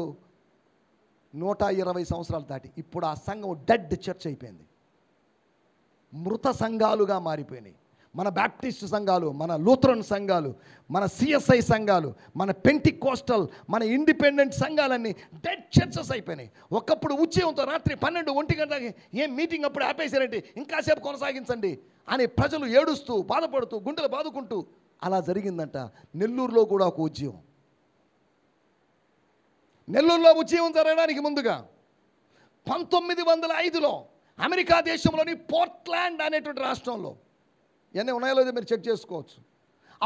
120 సంవత్సరాలు దాటి ఇప్పుడు ఆ సంఘం డెడ్ చర్చ్ అయిపోయింది. మృత సంఘాలుగా మారిపోయినాయి. మన బ్యాప్టిస్ట్ సంఘాలు, మన లూథరన్ సంఘాలు, మన సిఎస్ఐ సంఘాలు, మన పెంటికోస్టల్, మన ఇండిపెండెంట్ సంఘాలన్నీ డెడ్ చర్చెస్ అయిపోయినాయి. ఒకప్పుడు ఉద్యమంతో రాత్రి 12, 1 గంటలకి ఏం మీటింగ్ అప్పుడు ఆపేశారంటే ఇంకాసేపు కొనసాగించండి అని ప్రజలు ఏడుస్తూ బాధపడుతూ గుండెలు బాదుకుంటూ అలా జరిగిందంట. నెల్లూరులో కూడా ఒక ఉద్యమం. నెల్లూరులో ఉద్యమం జరగడానికి ముందుగా 1905లో అమెరికా దేశంలోని పోర్ట్లాండ్ అనేటువంటి రాష్ట్రంలో, ఇవన్నీ ఉన్నాయో లేదో మీరు చెక్ చేసుకోవచ్చు,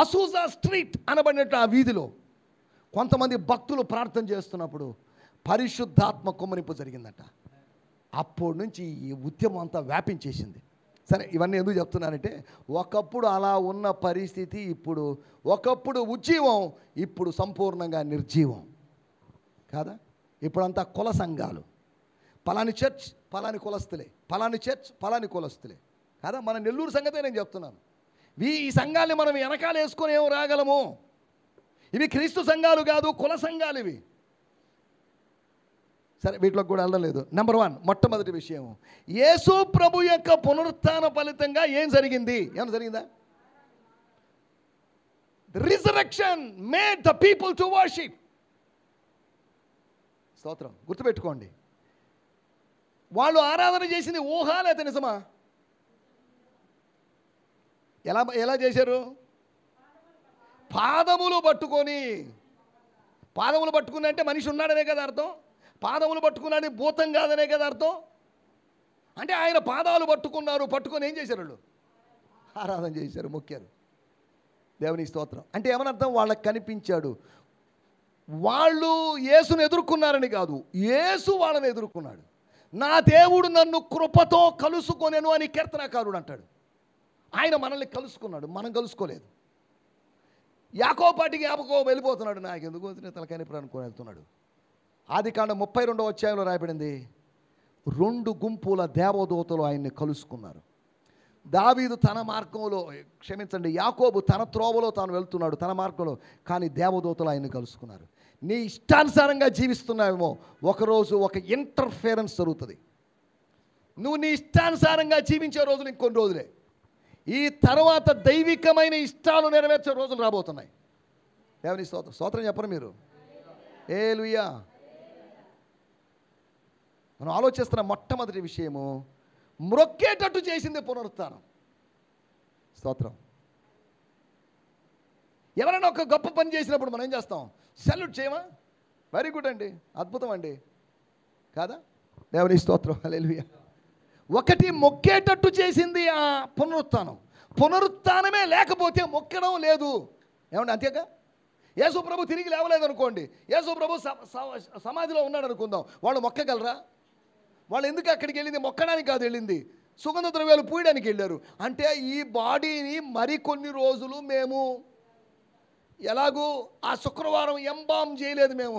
అసూజా స్ట్రీట్ అనబడినట్టు ఆ వీధిలో కొంతమంది భక్తులు ప్రార్థన చేస్తున్నప్పుడు పరిశుద్ధాత్మ కుమ్మరింపు జరిగిందట. అప్పటి నుంచి ఈ ఉద్యమం అంతా వ్యాపించేసింది. సరే, ఇవన్నీ ఎందుకు చెప్తున్నానంటే, ఒకప్పుడు అలా ఉన్న పరిస్థితి ఇప్పుడు, ఒకప్పుడు ఉజ్జీవం ఇప్పుడు సంపూర్ణంగా నిర్జీవం కాదా? ఇప్పుడంతా కుల సంఘాలు, పలాని చర్చ్ పలాని కులస్తులే, పలాని చర్చ్ పలాని కులస్తులే కాదా? మన నెల్లూరు సంగతే నేను చెప్తున్నాను. ఈ సంఘాన్ని మనం వెనకాల వేసుకొని ఏమో రాగలము. ఇవి క్రీస్తు సంఘాలు కాదు, కుల సంఘాలు ఇవి. సరే, వీటిలోకి కూడా వెళ్ళడం లేదు. నెంబర్ 1, మొట్టమొదటి విషయం, యేసు ప్రభు యొక్క పునరుత్థాన ఫలితంగా ఏం జరిగింది? ఏమైనా జరిగిందా? Resurrection made the people to worship. స్తోత్రం. గుర్తుపెట్టుకోండి, వాళ్ళు ఆరాధన చేసింది ఊహ లేకపోతే నిజమా? ఎలా చేశారు? పాదములు పట్టుకొని. పాదములు పట్టుకుని అంటే మనిషి ఉన్నాడనే కదా అర్థం. పాదములు పట్టుకున్నాడు భూతం కాదనే కదా అర్థం. అంటే ఆయన పాదాలు పట్టుకున్నారు, పట్టుకొని ఏం చేశారు? వాళ్ళు ఆరాధన చేశారు, మొక్కారు. దేవుని స్తోత్రం. అంటే ఏమని అర్థం? వాళ్ళకి కనిపించాడు. వాళ్ళు యేసును ఎదుర్కొన్నారని కాదు, యేసు వాళ్ళని ఎదుర్కొన్నాడు. నా దేవుడు నన్ను కృపతో కలుసుకొనెను అని కీర్తనకారుడు అంటాడు. ఆయన మనల్ని కలుసుకున్నాడు, మనం కలుసుకోలేదు. యాకోబాటికి వెళ్ళిపోతున్నాడు, నాకు ఎందుకు వచ్చిన తలకాయని అనుకొని వెళ్తున్నాడు. ఆదికాండం 32వ అధ్యాయంలో రాయబడింది, 2 గుంపుల దేవదూతలు ఆయన్ని కలుసుకున్నారు. దావీదు తన మార్గంలో, యాకోబు తన త్రోవలో తాను వెళ్తున్నాడు, తన మార్గంలో, కానీ దేవదూతలు ఆయన్ని కలుసుకున్నారు. నీ ఇష్టానుసారంగా జీవిస్తున్నావేమో, ఒకరోజు ఒక ఇంటర్ఫిరెన్స్ జరుగుతుంది. నువ్వు నీ ఇష్టానుసారంగా జీవించే రోజులు ఇంకొన్ని రోజులే. ఈ తర్వాత దైవికమైన ఇష్టాలు నెరవేర్చే రోజులు రాబోతున్నాయి. దేవుని స్తోత్రం. స్తోత్రం చెప్పరు మీరు? హల్లెలూయా. మనం ఆలోచిస్తున్న మొట్టమొదటి విషయము, మ్రొక్కేటట్టు చేసింది పునరుత్థానం. స్తోత్రం. ఎవరైనా ఒక గొప్ప పని చేసినప్పుడు మనం ఏం చేస్తాం? సెల్యూట్ చేయమా? వెరీ గుడ్ అండి, అద్భుతం అండి కాదా? దేవుని స్తోత్రం. హల్లెలూయా. ఒకటి మొక్కేటట్టు చేసింది ఆ పునరుత్థానం. పునరుత్థానమే లేకపోతే మొక్కడం లేదు. ఏమండి? అంతేగా. యేసు ప్రభు తిరిగి లేవలేదు అనుకోండి, యేసు ప్రభు సమాధిలో ఉన్నాడు అనుకుందాం, వాళ్ళు మొక్కగలరా? వాళ్ళు ఎందుకు అక్కడికి వెళ్ళింది? మొక్కడానికి కాదు వెళ్ళింది, సుగంధ ద్రవ్యాలు పూయడానికి వెళ్ళారు. అంటే ఈ బాడీని మరికొన్ని రోజులు మేము ఎలాగూ ఆ శుక్రవారం ఎంబామ్ చేయలేదు మేము.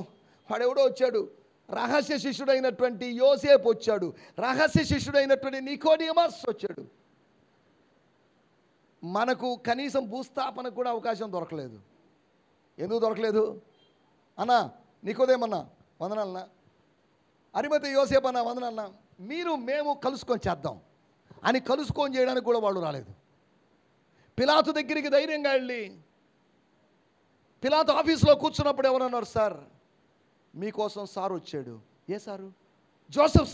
వాడెవడో వచ్చాడు, రహస్య శిష్యుడైనటువంటి యోసేపు వచ్చాడు, రహస్య శిష్యుడైనటువంటి నికోడిమస్ వచ్చాడు. మనకు కనీసం భూస్థాపనకు కూడా అవకాశం దొరకలేదు. ఎందుకు దొరకలేదు? అన్నా నికోదేమన్నా వందనాలన్నా, అరిమతయి యోసేపు అన్న వందనాలన్నా, మేము కలుసుకొని చేద్దాం అని కలుసుకొని చేయడానికి కూడా వాళ్ళు రాలేదు. పిలాతు దగ్గరికి ధైర్యంగా వెళ్ళి, పిలాతు ఆఫీసులో కూర్చున్నప్పుడు ఎవరన్నారు? సార్ మీకోసం సార్ వచ్చాడు. ఏ సారు? Joseph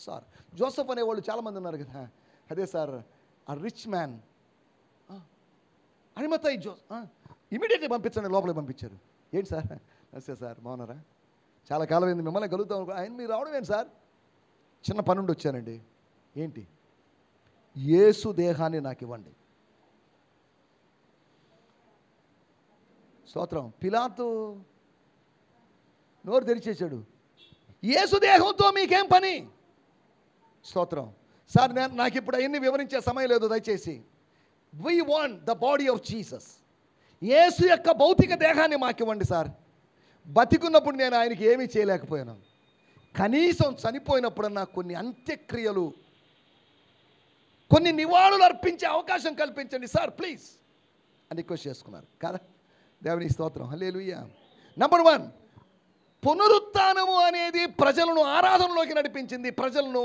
sir. జోసెఫ్ అనేవాళ్ళు చాలామంది ఉన్నారు కదా. అదే సార్, ఆ రిచ్ మ్యాన్ అరిమతయి ఇమీడియట్లీ పంపించండి. లోపలికి పంపించారు. ఏంటి సార్? నమస్తే సార్, బాగున్నారా? చాలా కాలం అయింది మిమ్మల్ని కలుగుతాం. ఆయన మీరు రావడం ఏంటి సార్? చిన్న పనుండి వచ్చానండి. ఏంటి? యేసు దేహాన్ని నాకు ఇవ్వండి. స్తోత్రం. పిలాతు నోరు తెరిచేశాడు, యేసు దేహంతో మీకేం పని? స్తోత్రం. సార్ నాకు ఇప్పుడు అవన్నీ వివరించే సమయం లేదు, దయచేసి. We want the body of Jesus. Yesu యొక్క భౌతిక దేహాన్ని మాకివ్వండి సార్. బతికున్నప్పుడు నేను ఆయనకి ఏమీ చేయలేకపోయాను, కనీసం చనిపోయినప్పుడన్నా కొన్ని అంత్యక్రియలు, కొన్ని నివాళులు అర్పించే అవకాశం కల్పించండి సార్ ప్లీజ్ అని రిక్వెస్ట్ చేసుకున్నారు కదా. దేవుని స్తోత్రం. హల్లెలూయా. నంబర్ 1, పునరుత్థానము అనేది ప్రజలను ఆరాధనలోకి నడిపించింది, ప్రజలను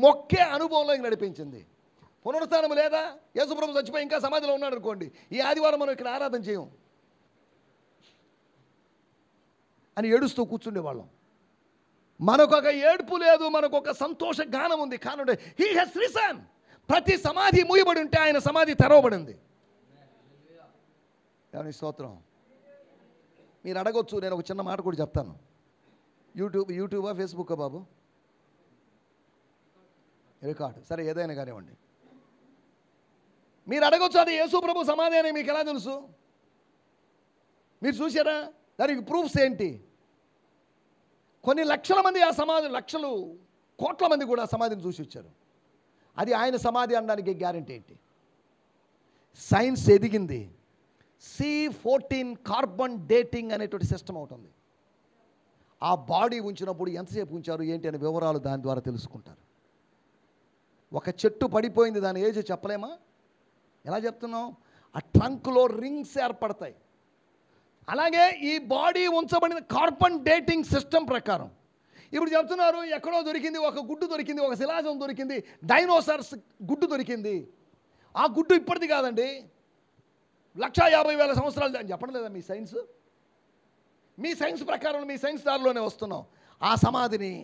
మొక్కే అనుభవంలోకి నడిపించింది. పునరుత్థానం లేదా? యేసుప్రభు చచ్చిపోయి ఇంకా సమాధిలో ఉన్నాడు అనుకోండి, ఈ ఆదివారం మనం ఇక్కడ ఆరాధన చేయం అని ఏడుస్తూ కూర్చుండేవాళ్ళం. మనకొక ఏడుపు లేదు, మనకొక సంతోష గానం ఉంది. కానుండే హీ హెస్ రిసన్. ప్రతి సమాధి మూయబడి ఉంటే ఆయన సమాధి తెరవబడింది. దేవుని స్తోత్రం. మీరు అడగొచ్చు, నేను ఒక చిన్న మాట కూడా చెప్తాను. యూట్యూబా ఫేస్బుక్కా బాబు? రికార్డు, సరే ఏదైనా కానివ్వండి. మీరు అడగొచ్చు, అది యేసుప్రభు సమాధి అని మీకు ఎలా తెలుసు? మీరు చూసారా? దానికి ప్రూఫ్స్ ఏంటి? కొన్ని లక్షల మంది ఆ సమాధి, లక్షలు కోట్ల మంది కూడా ఆ సమాధిని చూసి వచ్చారు. అది ఆయన సమాధి అనడానికి గ్యారెంటీ ఏంటి? సైన్స్ ఎదిగింది. C14 కార్బన్ డేటింగ్ అనేటువంటి సిస్టమ్ అవుతుంది. ఆ బాడీ ఉంచినప్పుడు ఎంతసేపు ఉంచారు ఏంటి అనే వివరాలు దాని ద్వారా తెలుసుకుంటారు. ఒక చెట్టు పడిపోయింది, దాని ఏజ్ చెప్పలేమా? ఎలా చెప్తున్నాం? ఆ ట్రంక్లో రింగ్స్ ఏర్పడతాయి. అలాగే ఈ బాడీ ఉంచబడిన కార్బన్ డేటింగ్ సిస్టమ్ ప్రకారం ఇప్పుడు చెప్తున్నారు, ఎక్కడో దొరికింది, ఒక గుడ్డు దొరికింది, ఒక శిలాజం దొరికింది, డైనోసార్స్ గుడ్డు దొరికింది. ఆ గుడ్డు ఇప్పటిది కాదండి, 150,000 సంవత్సరాలు అని చెప్పడం లేదా మీ సైన్స్? మీ సైన్స్ ప్రకారం, మీ సైన్స్ దారిలోనే వస్తున్నాం. ఆ సమాధిని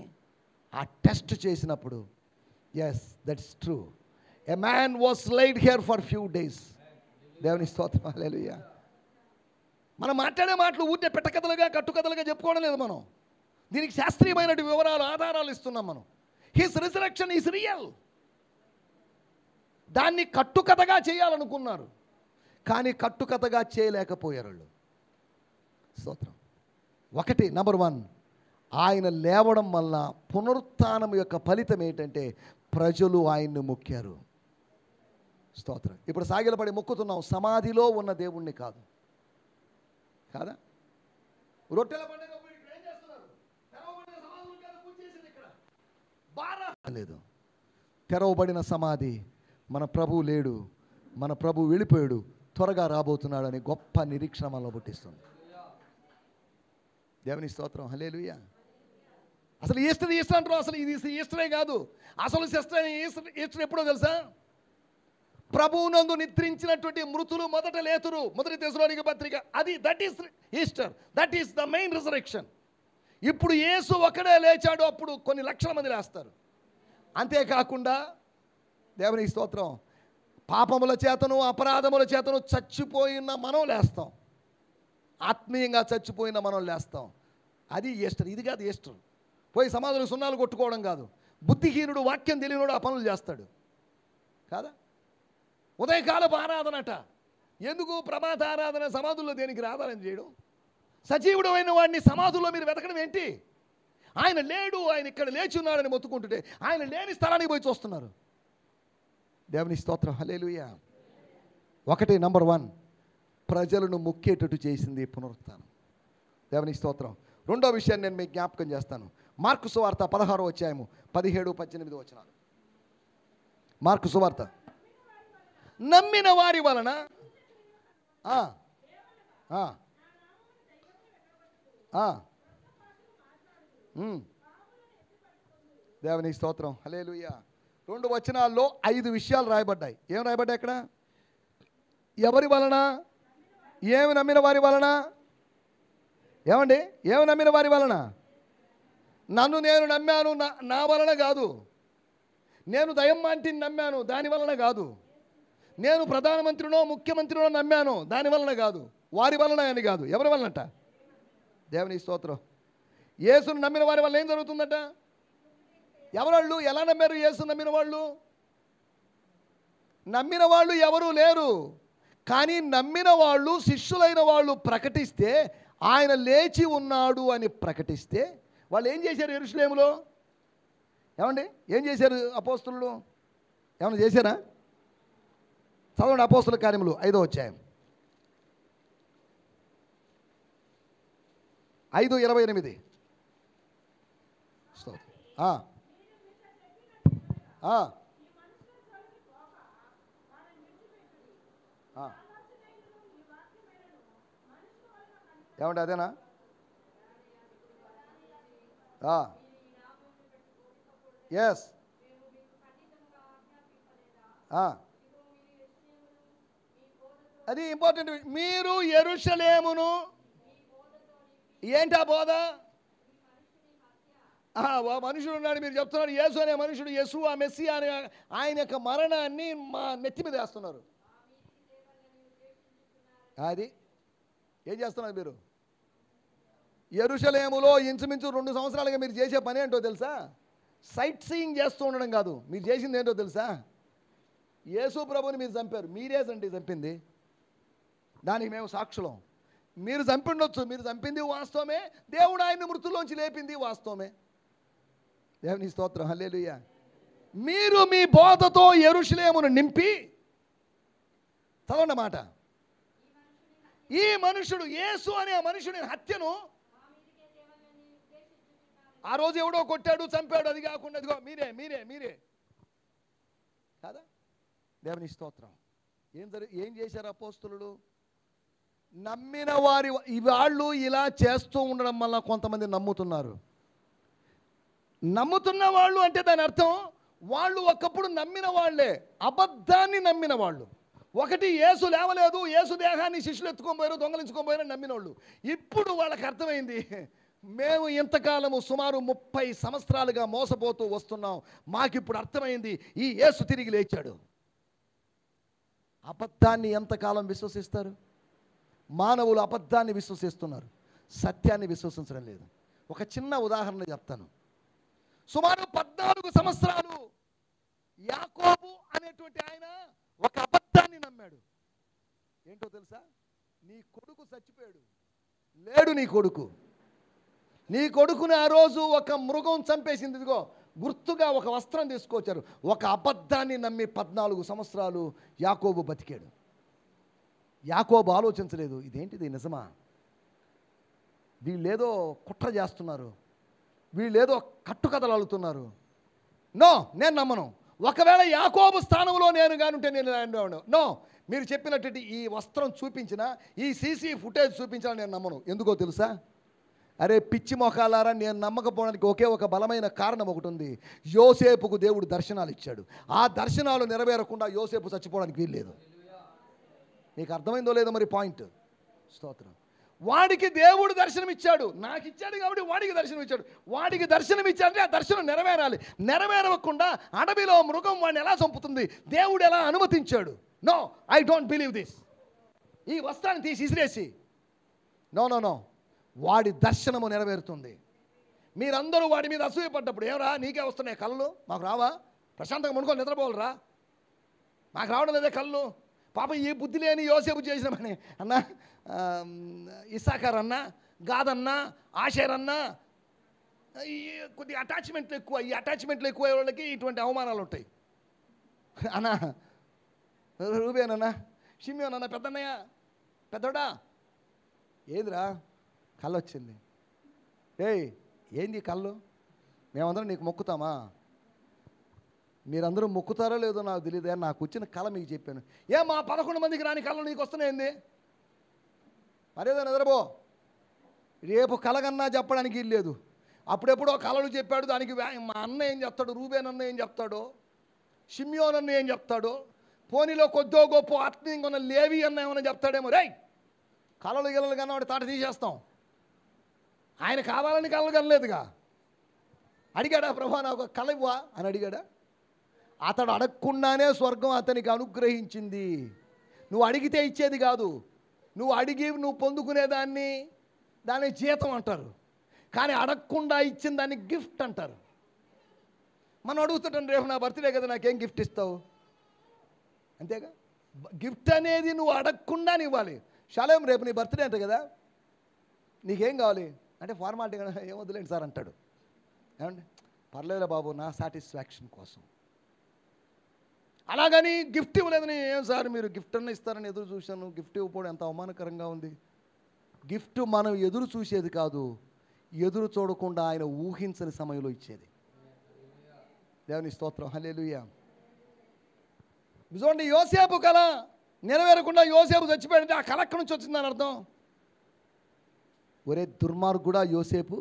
ఆ టెస్ట్ చేసినప్పుడు, yes that's true, a man was laid here for few days. దేవుని స్తోత్రం, హల్లెలూయా. మనం మాట్లాడే మాటలు ఊరికే పెట్టకథలుగా కట్టుకథలుగా చెప్పుకోవడం లేదు. మనం దీనికి శాస్త్రీయమైన వివరాలు, ఆధారాలు ఇస్తున్నాం. మనం హిస్ రిజరెక్షన్ ఈస్ రియల్. దాన్ని కట్టుకథగా చేయాలనుకున్నారు, కానీ కట్టుకథగా చేయలేకపోయారు వాళ్ళు. స్తోత్రం. ఒకటి, నంబర్ 1, ఆయన లేవడం వల్ల పునరుత్థానం యొక్క ఫలితం ఏంటంటే ప్రజలు ఆయన్ని మొక్కారు. స్తోత్రం. ఇప్పుడు సాగిలపడి మొక్కుతున్నాం, సమాధిలో ఉన్న దేవుణ్ణి కాదు. కాదా? రొట్టెల పండుగ ఏం చేస్తున్నారు? తెరవబడిన సమాధుల మీద పూజ చేసింది ఇక్కడ లేదు. తెరవబడిన సమాధి, మన ప్రభు లేడు, మన ప్రభు వెళ్ళిపోయాడు, త్వరగా రాబోతున్నాడని గొప్ప నిరీక్షణ మనలో పుట్టిస్తుంది. దేవుని స్తోత్రం, హల్లెలూయా. అసలు ఈస్టర్ అంటారు, అసలు ఇది ఈస్టరే కాదు. అసలు ఈస్టర్ ఎప్పుడో తెలుసా? ప్రభువునందు నిద్రించినటువంటి మృతులు మొదట లేతురు, 1 తెస్సలోనిక పత్రిక. అది that is Easter, that is the main resurrection. ఇప్పుడు యేసు ఒక్కడే లేచాడు, అప్పుడు కొన్ని లక్షల మంది లేస్తారు. అంతేకాకుండా దేవుని స్తోత్రం, పాపముల చేతను అపరాధముల చేతను చచ్చిపోయిన మనం లేస్తాం. ఆత్మీయంగా చచ్చిపోయిన మనం లేస్తాం. అది ఈస్టర్. ఇది కాదు ఈస్టర్. పోయి సమాధులు సున్నాలు కొట్టుకోవడం కాదు. బుద్ధిహీనుడు, వాక్యం తెలియనుడు ఆ పనులు చేస్తాడు కాదా? ఉదయకాలపు ఆరాధనట. ఎందుకు ప్రభాత ఆరాధన? సమాధుల్లో దేనికి ఆరాధన చేయడం? సజీవుడు అయిన వాడిని సమాధుల్లో మీరు వెతకడం ఏంటి? ఆయన లేడు, ఆయన ఇక్కడ లేచి ఉన్నాడని మొత్తుకుంటుంటే ఆయన లేని స్థలానికి పోయి చూస్తున్నారు. దేవుని స్తోత్రం, హల్లెలూయా. ఒకటి, నంబర్ 1, ప్రజలను మొక్కేటట్టు చేసింది పునరుత్థానం. దేవుని స్తోత్రం. రెండో విషయాన్ని నేను మీకు జ్ఞాపకం చేస్తాను. మార్కు సువార్త 16వ అధ్యాయము 17, 18 వచనాలు. మార్కు సువార్త. నమ్మిన వారి వలన దేవుని స్తోత్రం, హల్లెలూయా. 2 వచనాల్లో 5 విషయాలు రాయబడ్డాయి. ఏం రాయబడ్డాయి అక్కడ? ఎవరి వలన? ఏమి నమ్మిన వారి వలన? ఏమండి, ఏమి నమ్మిన వారి వలన? నన్ను నేను నమ్మాను, నా వలన కాదు. నేను దయ్యమాంటిని నమ్మాను, దాని వలన కాదు. నేను ప్రధానమంత్రినో ముఖ్యమంత్రినో నమ్మాను, దాని వలన కాదు. వారి వలన అని కాదు. ఎవరి వలనట? దేవుని స్తోత్రం. యేసును నమ్మిన వారి వల్ల ఏం జరుగుతుందట? ఎవరు? ఎలా నమ్మారు యేసు నమ్మిన వాళ్ళు? నమ్మిన వాళ్ళు ఎవరు లేరు, కానీ నమ్మిన వాళ్ళు, శిష్యులైన వాళ్ళు ప్రకటిస్తే, ఆయన లేచి ఉన్నాడు అని ప్రకటిస్తే వాళ్ళు ఏం చేశారు? యెరూషలేములో ఏమండి ఏం చేశారు అపోస్తలులు? ఏమన్నా చేశారా? చదవండి, అపోస్తల కార్యములు 5వ అధ్యాయం 5:28. ఏమండి అదేనా? ఎస్, అది ఇంపార్టెంట్. మీరు యెరూషలేమును, ఏంటి ఆ బోధ? మనుషుడు ఉన్నాడు, మీరు చెప్తున్నారు యేసు అనే మనుషుడు, యేసు ఆ మెస్సియా అనే ఆయన యొక్క మరణాన్ని మా నెత్తి మీద వేస్తున్నారు. అది ఏం చేస్తున్నారు మీరు? యెరూషలేములో ఇంచుమించు 2 సంవత్సరాలుగా మీరు చేసే పని ఏంటో తెలుసా? సైట్ సీయింగ్ చేస్తూ ఉండడం కాదు. మీరు చేసింది ఏంటో తెలుసా? యేసు ప్రభుని మీరు చంపారు. మీరేసండి చంపింది, దానికి మేము సాక్షులం. మీరు చంపిండొచ్చు, మీరు చంపింది వాస్తవమే. దేవుడు ఆయన్ని మృతుల్లోంచి లేపింది వాస్తవమే. దేవుని స్తోత్రం, హల్లెలూయా. మీరు మీ బోధతో యెరూషలేమును నింపి, చదవన్నమాట, ఈ మనుషుడు యేసు అనే మనుషుని హత్యను ఆ రోజు ఎవడో కొట్టాడు, చంపాడు, అది కాకుండా అదిగో మీరే మీరే మీరే కాదా? దేవుని స్తోత్రం. ఏం చేశారు అపోస్తులు? నమ్మిన వారి వాళ్ళు ఇలా చేస్తూ ఉండడం వల్ల కొంతమంది నమ్ముతున్నారు. నమ్ముతున్న వాళ్ళు అంటే దాని అర్థం వాళ్ళు ఒకప్పుడు నమ్మిన వాళ్ళే, అబద్ధాన్ని నమ్మిన వాళ్ళు. ఒకటి యేసు లేవలేదు, యేసు దేహాన్ని శిష్యులు ఎత్తుకొని పోయారు, దొంగలించుకొని పోయారు నమ్మిన వాళ్ళు. ఇప్పుడు వాళ్ళకి అర్థమైంది, మేము ఇంతకాలము సుమారు 30 సంవత్సరాలుగా మోసపోతూ వస్తున్నాం, మాకిప్పుడు అర్థమైంది ఈ యేసు తిరిగి లేచాడు. అబద్ధాన్ని ఎంతకాలం విశ్వసిస్తారు? మానవులు అబద్ధాన్ని విశ్వసిస్తున్నారు, సత్యాన్ని విశ్వసించడం లేదు. ఒక చిన్న ఉదాహరణ చెప్తాను. సుమారు 14 సంవత్సరాలు యాకోబు అనేటువంటి ఆయన ఒక అబద్ధాన్ని నమ్మాడు. ఏంటో తెలుసా? నీ కొడుకు చచ్చిపోయాడు, లేడు నీ కొడుకు. నీ కొడుకుని ఆ రోజు ఒక మృగం చంపేసింది, ఇదిగో గుర్తుగా ఒక వస్త్రం తీసుకొచ్చారు. ఒక అబద్ధాన్ని నమ్మి 14 సంవత్సరాలు యాకోబు బతికాడు. యాకోబు ఆలోచించలేదు, ఇదేంటిది నిజమా, వీళ్ళేదో కుట్ర చేస్తున్నారు, వీళ్ళేదో కట్టుకథలు అల్లుతున్నారు. నో, నేను నమ్మను. ఒకవేళ యాకోబు స్థానంలో నేను కానుంటే నేను నో, మీరు చెప్పినట్టు ఈ వస్త్రం చూపించిన, ఈ సీసీ ఫుటేజ్ చూపించినా నేను నమ్మను. ఎందుకో తెలుసా? అరే పిచ్చి మొఖాలారా, నేను నమ్మకపోవడానికి ఒకే ఒక బలమైన కారణం ఒకటి ఉంది. యోసేపుకు దేవుడు దర్శనాలు ఇచ్చాడు. ఆ దర్శనాలు నెరవేరకుండా యోసేపు చచ్చిపోవడానికి వీల్లేదు. నీకు అర్థమైందో లేదో మరి పాయింట్? స్తోత్రం. వాడికి దేవుడు దర్శనం ఇచ్చాడు, నాకు ఇచ్చాడు కాబట్టి వాడికి దర్శనం ఇచ్చాడు. వాడికి దర్శనం ఇచ్చాడంటే ఆ దర్శనం నెరవేరాలి. నెరవేరకుండా అడవిలో మృగం వాడిని ఎలా చంపుతుంది? దేవుడు ఎలా అనుమతించాడు? No, I don't believe this. ఈ వస్త్రాన్ని తీసి ఇసిరేసి, నో నో నో, వాడి దర్శనము నెరవేరుతుంది. మీరందరూ వాడి మీద అసూయపడ్డప్పుడు, ఏమరా నీకే వస్తున్నాయి కళ్ళు, మాకు రావా? ప్రశాంతంగా మునుకొని నిద్రపోవాలరా, మాకు రావడం లేదే కళ్ళు. పాప ఈ బుద్ధి లేని యోసేపు చేసిన పని అన్న, ఇస్సాకార్ అన్న, గాదన్న, ఆషేర్ అన్న, ఈ కొద్దిగా అటాచ్మెంట్లు ఎక్కువ. ఈ అటాచ్మెంట్లు ఎక్కువ వాళ్ళకి ఇటువంటి అవమానాలు ఉంటాయి. అన్న రూబేనన్నా, షిమ్యోన్ అన్న, పెద్దన్నయ్య, పెద్దోడా, ఏదిరా కళ్ళు వచ్చింది? ఏయ్ ఏంది కళ్ళు? మేమందరం నీకు మొక్కుతామా? మీరందరూ మొక్కుతారో లేదో నాకు తెలియదు, నాకు వచ్చిన కళ మీకు చెప్పాను. మా 11 మందికి రాని కళలు నీకు వస్తున్నాయింది? మరేదో నిద్రపో, రేపు కలగన్నా చెప్పడానికి లేదు. అప్పుడెప్పుడో కళలు చెప్పాడు, దానికి మా అన్న ఏం చెప్తాడు, రూబేన్ అన్న ఏం చెప్తాడో, షిమ్యోన్ అన్న ఏం చెప్తాడో, పోనీలో కొద్దో గొప్ప ఆత్మీయంగా ఉన్న లేవి అన్న ఏమన్నా చెప్తాడేమో. రేయ్ కళలు గిలలు కన్నా వాడి తాట తీసేస్తాం. ఆయన కావాలని కళలు కనలేదుగా. అడిగాడా ప్రభా నాకు కళ ఇవ్వా అని అడిగాడా? అతడు అడగకుండానే స్వర్గం అతనికి అనుగ్రహించింది. నువ్వు అడిగితే ఇచ్చేది కాదు, నువ్వు అడిగి నువ్వు పొందుకునేదాన్ని దాన్ని జీతం అంటారు. కానీ అడగకుండా ఇచ్చిన దాన్ని గిఫ్ట్ అంటారు. మనం అడుగుతుంటాం, రేపు నా బర్త్డే కదా నాకేం గిఫ్ట్ ఇస్తావు? అంతేగా, గిఫ్ట్ అనేది నువ్వు అడగకుండానే ఇవ్వాలి. షాలేం రేపు నీ బర్త్డే అంట కదా, నీకేం కావాలి అంటే ఫార్మాలిటీగా ఏం వద్దులేండి సార్ అంటాడు. ఏమండి పర్లేదులే బాబు నా సాటిస్ఫాక్షన్ కోసం. అలాగని గిఫ్ట్ ఇవ్వలేదని, ఏం సార్ మీరు గిఫ్ట్ అన్న ఇస్తారని ఎదురు చూశాను, గిఫ్ట్ ఇవ్వకపోవడం ఎంత అవమానకరంగా ఉంది. గిఫ్ట్ మనం ఎదురు చూసేది కాదు, ఎదురు చూడకుండా ఆయన ఊహించని సమయంలో ఇచ్చేది. దేవుని స్తోత్రం, హల్లెలూయా. చూడండి, యోసేపు కళ నెరవేరకుండా యోసేపు చచ్చిపోయాడంటే ఆ కళ ఎక్కడి నుంచి వచ్చిందని అర్థం. ఒరే దుర్మార్గుడా యోసేపు,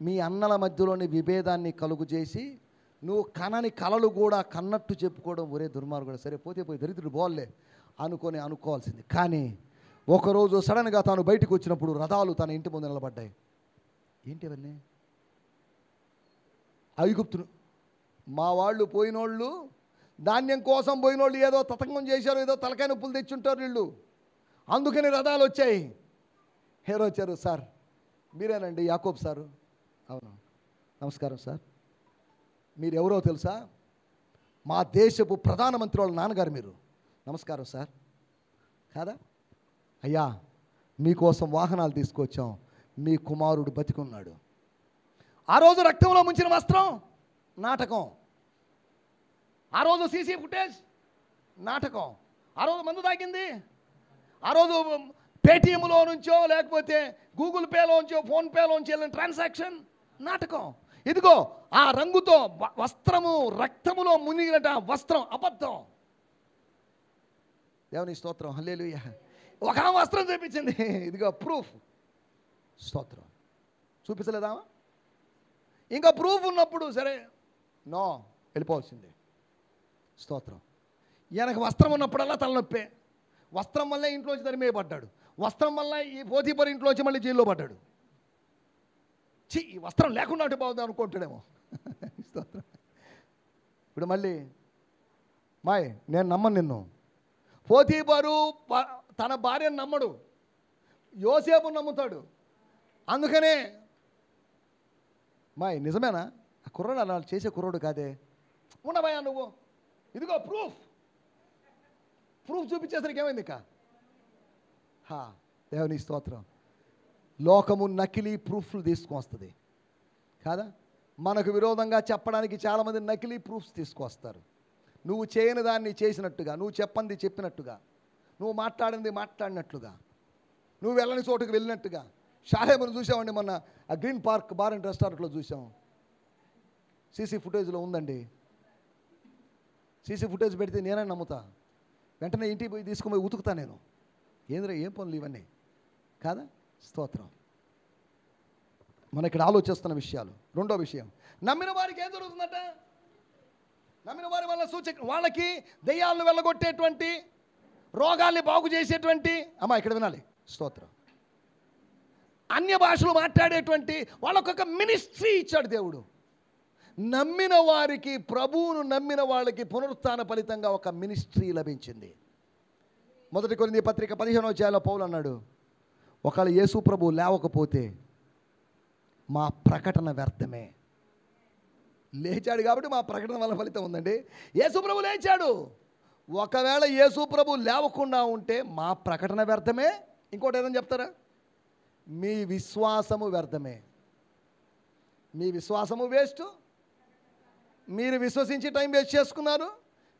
మీ అన్నల మధ్యలోని విభేదాన్ని కలుగు చేసి నువ్వు కనని కలలు కూడా కన్నట్టు చెప్పుకోవడం ఒరే దుర్మార్గుడు, సరే పోతే పోయి దరిద్రుడు బోల్లే అనుకోవాల్సింది. కానీ ఒకరోజు సడన్గా తాను బయటకు వచ్చినప్పుడు రథాలు తన ఇంటి ముందు నిలబడ్డాయి. ఏంటి అవన్నీ? ఐగుప్తును మా వాళ్ళు పోయినోళ్ళు, ధాన్యం కోసం పోయినోళ్ళు ఏదో తతంగం చేశారు, ఏదో తలకాయ నొప్పులు తెచ్చుంటారు వీళ్ళు, అందుకని రథాలు వచ్చాయి. హేరో వచ్చారు. సార్ మీరేనండి యాకోబ్ సారు? అవును. నమస్కారం సార్. మీరు ఎవరో తెలుసా? మా దేశపు ప్రధానమంత్రి వాళ్ళ నాన్నగారు మీరు. నమస్కారం సార్. కాదా? అయ్యా మీకోసం వాహనాలు తీసుకొచ్చాం, మీ కుమారుడు బతికున్నాడు. ఆ రోజు రక్తంలో ముంచిన వస్త్రం నాటకం, ఆ రోజు సీసీ ఫుటేజ్ నాటకం, ఆ రోజు మందు తాగింది, ఆ రోజు పేటీఎంలో నుంచో లేకపోతే గూగుల్ పేలోంచో ఫోన్పేలోంచి వెళ్ళిన ట్రాన్సాక్షన్ నాటకం. ఇదిగో ఆ రంగుతో వస్త్రము రక్తములో మునిగినట వస్త్రం అబద్ధం. దేవుని స్తోత్రం, హల్లెలూయా. ఒక వస్త్రం చూపించింది, ఇదిగో ప్రూఫ్. స్తోత్రం. చూపించలేదా? ఇంకా ప్రూఫ్ ఉన్నప్పుడు సరే నో వెళ్ళిపోవాల్సిందే. స్తోత్రం. ఈయనకు వస్త్రం ఉన్నప్పుడల్లా తలనొప్పే. వస్త్రం వల్ల ఇంట్లోంచి తరిమేయబడ్డాడు, వస్త్రం వల్ల ఈ పోతీపరి ఇంట్లోంచి మళ్ళీ జైల్లో పడ్డాడు. ఈ వస్త్రం లేకుండా అంటే బాగుంది అనుకుంటాడేమో. స్తోత్రం. ఇప్పుడు మళ్ళీ మాయ్ నేను నమ్మను నిన్ను. పోతీపరు తన భార్యను నమ్మడు, యోసేపు నమ్ముతాడు. అందుకనే మాయ్ నిజమేనా? ఆ కుర్రాడు అలా చేసే కుర్రాడు కాదే, ఉండబోయా నువ్వు, ఇదిగో ప్రూఫ్ చూపించేసరికి ఏమైంది ఇక? దేవుని స్తోత్రం. లోకము నకిలీ ప్రూఫ్లు తీసుకొస్తుంది కాదా? మనకు విరోధంగా చెప్పడానికి చాలామంది నకిలీ ప్రూఫ్స్ తీసుకొస్తారు. నువ్వు చేయని దాన్ని చేసినట్టుగా, నువ్వు చెప్పంది చెప్పినట్టుగా, నువ్వు మాట్లాడింది మాట్లాడినట్లుగా, నువ్వు వెళ్ళని చోటుకు వెళ్ళినట్టుగా. షాలేమును చూసామండి మొన్న, ఆ గ్రీన్ పార్క్ బార్ అండ్ రెస్టారెంట్లో చూసాం. సీసీ ఫుటేజ్లో ఉందండి. సీసీ ఫుటేజ్ పెడితే నేనే నమ్ముతా, వెంటనే ఇంటికి పోయి తీసుకుపోయి ఉతుకుతా నేను. ఏంద్రా ఏం పనులు ఇవన్నీ కాదా? స్తోత్రం. మన ఇక్కడ ఆలోచిస్తున్న విషయాలు. రెండో విషయం, నమ్మిన వారికి ఏం జరుగుతుందట? నమ్మిన వారి వల్ల వాళ్ళకి దెయ్యాలను వెళ్ళగొట్టేటువంటి, రోగాల్ని బాగు చేసేటువంటి, అమ్మా ఇక్కడ వినాలి, స్తోత్రం, అన్య భాషలు మాట్లాడేటువంటి వాళ్ళకొక మినిస్ట్రీ ఇచ్చాడు దేవుడు. నమ్మిన వారికి, ప్రభువును నమ్మిన వాళ్ళకి పునరుత్థాన ఫలితంగా ఒక మినిస్ట్రీ లభించింది. 1 కొరింథీ పత్రిక 15వ అధ్యాయంలో పౌలు అన్నాడు, ఒకవేళ యేసు ప్రభు లేవకపోతే మా ప్రకటన వ్యర్థమే. లేచాడు కాబట్టి మా ప్రకటన వల్ల ఫలితం ఉందండి. యేసు ప్రభు లేచాడు. ఒకవేళ యేసు ప్రభు లేవకుండా ఉంటే మా ప్రకటన వ్యర్థమే. ఇంకోటి ఏదైనా చెప్తారా? మీ విశ్వాసము వ్యర్థమే. మీ విశ్వాసము వేస్ట్. మీరు విశ్వసించి టైం వేస్ట్ చేసుకున్నారు,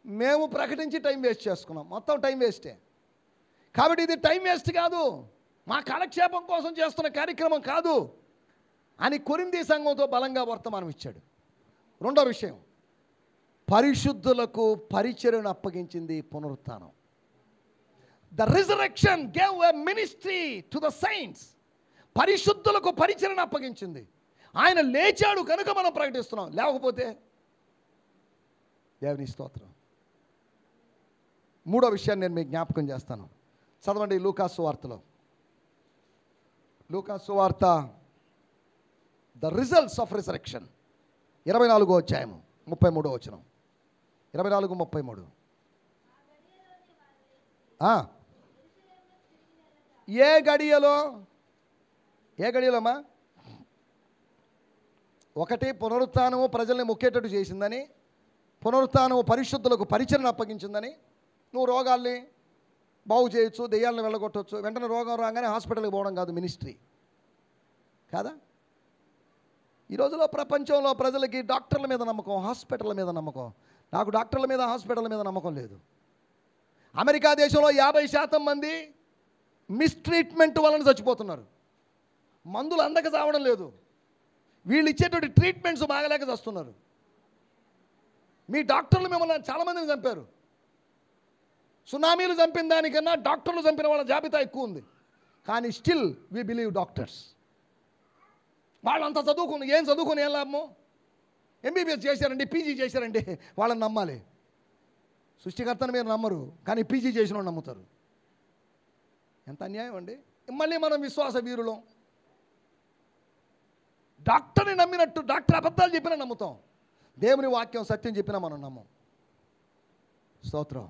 మేము ప్రకటించి టైం వేస్ట్ చేసుకున్నాం. మొత్తం టైం వేస్టే. కాబట్టి ఇది టైం వేస్ట్ కాదు, మా కాలక్షేపం కోసం చేస్తున్న కార్యక్రమం కాదు అని కొరింథీ సంఘంతో బలంగా వర్తమానం ఇచ్చాడు. రెండో విషయం, పరిశుద్ధులకు పరిచర్యను అప్పగించింది పునరుత్థానం. The resurrection gave a ministry to the saints. పరిశుద్ధులకు పరిచర్యను అప్పగించింది. ఆయన లేచాడు కనుక మనం ప్రకటిస్తున్నాం, లేకపోతే దేవుని స్తోత్రం. మూడో విషయాన్ని నేను మీకు జ్ఞాపకం చేస్తాను. చదవండి లూకాసు సువార్తలో. లూకాసు సువార్త, ద రిజల్ట్స్ ఆఫ్ రిజరెక్షన్, 24వ అధ్యాయము 33వ వచనం. 24:33. ఏ గడియలోమా? ఒకటి, పునరుత్థానము ప్రజల్ని మొక్కేటట్టు చేసిందని, పునరుత్థానము పరిశుద్ధులకు పరిచర్యను అప్పగించిందని. నువ్వు రోగాల్ని బాగు చేయొచ్చు, దెయ్యాలను వెళ్ళగొట్టవచ్చు. వెంటనే రోగం రాగానే హాస్పిటల్కి పోవడం కాదు మినిస్ట్రీ కాదా? ఈ రోజులో ప్రపంచంలో ప్రజలకి డాక్టర్ల మీద నమ్మకం, హాస్పిటల్ మీద నమ్మకం. నాకు డాక్టర్ల మీద, హాస్పిటల్ మీద నమ్మకం లేదు. అమెరికా దేశంలో 50% మంది మిస్ట్రీట్మెంట్ వలన చచ్చిపోతున్నారు. మందులు అందక చావడం లేదు, వీళ్ళు ఇచ్చేటువంటి ట్రీట్మెంట్స్ బాగలేక చస్తున్నారు. మీ డాక్టర్లు మిమ్మల్ని చాలామందిని చంపారు. సునామీలు చంపిన దానికన్నా డాక్టర్లు చంపిన వాళ్ళ జాబితా ఎక్కువ ఉంది. కానీ స్టిల్ వి బిలీవ్ డాక్టర్స్. వాళ్ళంతా చదువుకుని ఏం లాభము? ఎంబీబీఎస్ చేశారండి, పీజీ చేశారండి, వాళ్ళని నమ్మాలి. సృష్టికర్తను మీరు నమ్మరు, కానీ పీజీ చేసిన వాళ్ళు నమ్ముతారు. ఎంత అన్యాయం అండి. మళ్ళీ మనం విశ్వాస వీరులం. డాక్టర్ని నమ్మినట్టు డాక్టర్ అబద్ధాలు చెప్పినా నమ్ముతాం, దేవుని వాక్యం సత్యం చెప్పినా మనం నమ్మం. స్తోత్రం.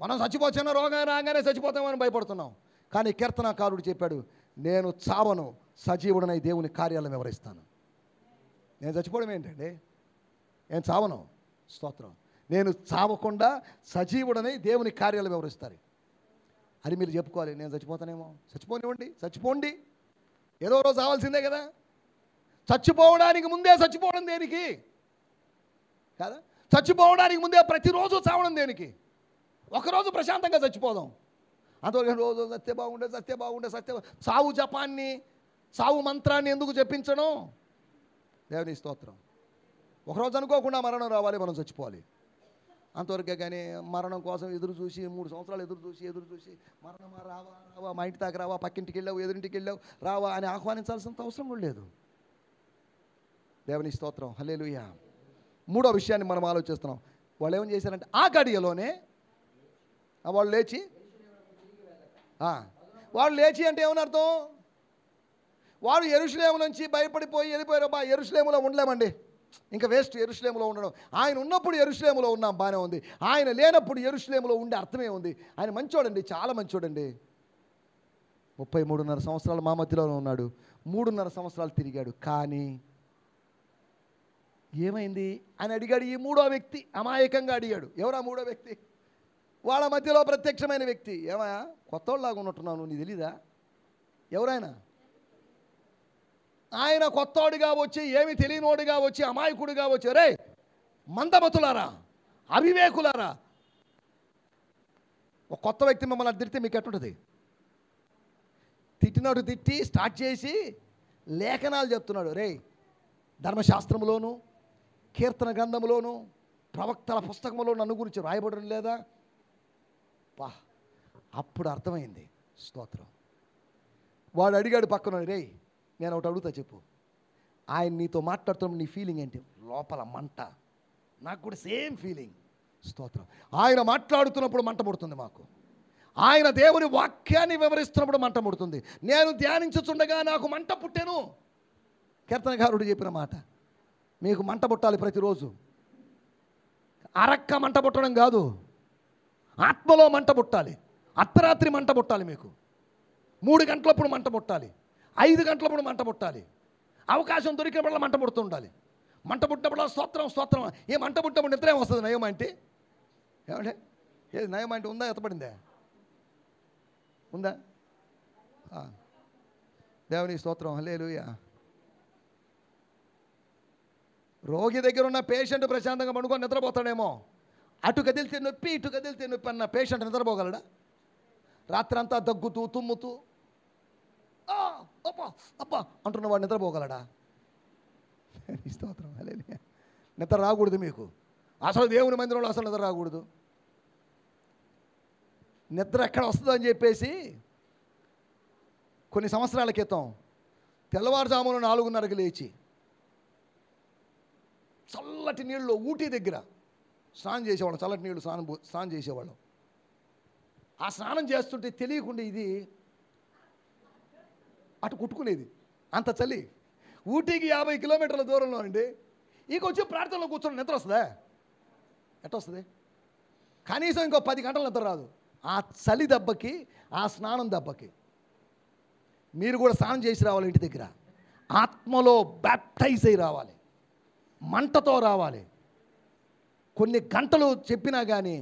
మనం చచ్చిపోతున్న రోగం రాగానే చచ్చిపోతామని భయపడుతున్నాం, కానీ కీర్తనాకారుడు చెప్పాడు, నేను చావను, సజీవుడనై దేవుని కార్యాలను వివరిస్తాను. నేను చచ్చిపోవడం ఏంటండి? నేను చావను. స్తోత్రం. నేను చావకుండా సజీవుడనై దేవుని కార్యాలు వివరిస్తారు. అది మీరు చెప్పుకోవాలి. నేను చచ్చిపోతానేమో, చచ్చిపోనివ్వండి, చచ్చిపోండి, ఏదో రోజు చావాల్సిందే కదా. చచ్చిపోవడానికి ముందే చచ్చిపోవడం దేనికి కదా? చచ్చిపోవడానికి ముందే ప్రతిరోజు చావడం దేనికి? ఒకరోజు ప్రశాంతంగా చచ్చిపోదాం, అంతవరకు రోజు సత్య బాగుండే, సత్య బాగుండే, సత్య. సావు జపాన్ని, సావు మంత్రాన్ని ఎందుకు చెప్పించడం? దేవుని స్తోత్రం. ఒకరోజు అనుకోకుండా మరణం రావాలి, మనం చచ్చిపోవాలి, అంతవరకే. కానీ మరణం కోసం ఎదురు చూసి 3 సంవత్సరాలు ఎదురు చూసి మరణమా రావా రావా, మా ఇంటి దాకా రావా, పక్కింటికి వెళ్ళావు, ఎదురింటికి వెళ్ళావు, రావా అని ఆహ్వానించాల్సినంత అవసరం కూడా లేదు. దేవుని స్తోత్రం. హల్లెలూయా. 3వ విషయాన్ని మనం ఆలోచిస్తున్నాం. వాళ్ళు ఏం చేశారంటే ఆ గడియలోనే వాళ్ళు లేచి అంటే ఏమని అర్థం? వారు యెరూషలేము నుంచి భయపడిపోయి వెళ్ళిపోయారు. యెరూషలేములో ఉండలేమండి, ఇంకా వేస్ట్ యెరూషలేములో ఉండడం. ఆయన ఉన్నప్పుడు యెరూషలేములో ఉన్నాం, బాగానే ఉంది. ఆయన లేనప్పుడు యెరూషలేములో ఉండే అర్థమే ఉంది. ఆయన మంచోడండి, చాలా మంచోడండి. 33.5 సంవత్సరాలు మా మధ్యలోనే ఉన్నాడు, 3.5 సంవత్సరాలు తిరిగాడు. కానీ ఏమైంది అని అడిగాడు ఈ 3వ వ్యక్తి. అమాయకంగా అడిగాడు. ఎవరా 3వ వ్యక్తి? వాళ్ళ మధ్యలో ప్రత్యక్షమైన వ్యక్తి. ఏమయ్యా, కొత్తోళ్ళలాగా ఉన్నట్టున్నావు, నీకు తెలీదా? ఎవరైనా? ఆయన కొత్తోడుగా వచ్చి, ఏమి తెలియనోడుగా వచ్చి, అమాయకుడిగా వచ్చి, రే మందమతులారా, అవివేకులారా. ఒక కొత్త వ్యక్తి మిమ్మల్ని తిడితే మీకు ఎట్టుంటుంది? తిట్టినట్టు తిట్టి స్టార్ట్ చేసి లేఖనాలు చెప్తున్నాడు. రే, ధర్మశాస్త్రములోను, కీర్తన గ్రంథములోను, ప్రవక్తల పుస్తకములో నన్ను గురించి రాయబడడం లేదా? అప్పుడు అర్థమైంది. స్తోత్రం. వాడు అడిగాడు పక్కన, రే నేను ఒకటి అడుగుతా, చెప్పు. ఆయన నీతో మాట్లాడుతున్నప్పుడు నీ ఫీలింగ్ ఏంటి? లోపల మంట. నాకు కూడా సేమ్ ఫీలింగ్. స్తోత్రం. ఆయన మాట్లాడుతున్నప్పుడు మంట పుడుతుంది మాకు. ఆయన దేవుని వాక్యాన్ని వివరిస్తున్నప్పుడు మంట పుడుతుంది. నేను ధ్యానించుచుండగా నాకు మంట పుట్టెను. కీర్తనకారుడు చెప్పిన మాట. మీకు మంట పుట్టాలి ప్రతిరోజు. అరక్క మంట పుట్టడం కాదు, ఆత్మలో మంట పుట్టాలి. అర్ధరాత్రి మంట పుట్టాలి మీకు. 3 గంటలప్పుడు మంట పుట్టాలి, 5 గంటలప్పుడు మంట పుట్టాలి. అవకాశం దొరికినప్పుడు మంట పుడుతూ ఉండాలి. మంట పుట్టినప్పుడు స్తోత్రం స్తోత్రం. ఏ మంట పుట్టినప్పుడు నిద్ర ఏమొస్తుంది? నయం అంటే ఏమంటే ఏది నయం అంటే ఉందా? ఎత్తపడిందా? ఉందా? దేవుని స్తోత్రం. హల్లెలూయా. రోగి దగ్గర ఉన్న పేషెంట్ ప్రశాంతంగా పండుకొని నిద్రపోతాడేమో. అటు కదిలితే నొప్పి, ఇటు కదిలితే నొప్పి అన్న పేషెంట్ నిద్రపోగలడా? రాత్రంతా దగ్గుతూ తుమ్ముతూ అబ్బా అబ్బా అంటున్న వాడు నిద్రపోగలడా? స్తోత్రం. హల్లెలూయా. నిద్ర రాకూడదు మీకు. అసలు దేవుని మందిరంలో అసలు నిద్ర రాకూడదు. నిద్ర ఎక్కడ వస్తుందో అని చెప్పేసి కొన్ని సంవత్సరాల క్రితం తెల్లవారుజామున 4:30కి లేచి చల్లటి నీళ్ళు ఊటీ దగ్గర స్నానం చేసేవాళ్ళం. చల్లటి నీళ్ళు స్నానం చేసేవాళ్ళం. ఆ స్నానం చేస్తుంటే తెలియకుండా ఇది అటు కుట్టుకునేది, అంత చలి. ఊటీకి 50 కిలోమీటర్ల దూరంలో అండి. ఇక వచ్చి ప్రార్థనలో కూర్చొని నిద్ర వస్తుందా? ఎట్ట వస్తుంది? కనీసం ఇంకో 10 గంటల నిద్ర రాదు. ఆ చలి దెబ్బకి, ఆ స్నానం దెబ్బకి. మీరు కూడా స్నానం చేసి రావాలి ఇంటి దగ్గర. ఆత్మలో బ్యాప్టైజ్ అయి రావాలి, మంటతో రావాలి. కొన్ని గంటలు చెప్పినా కానీ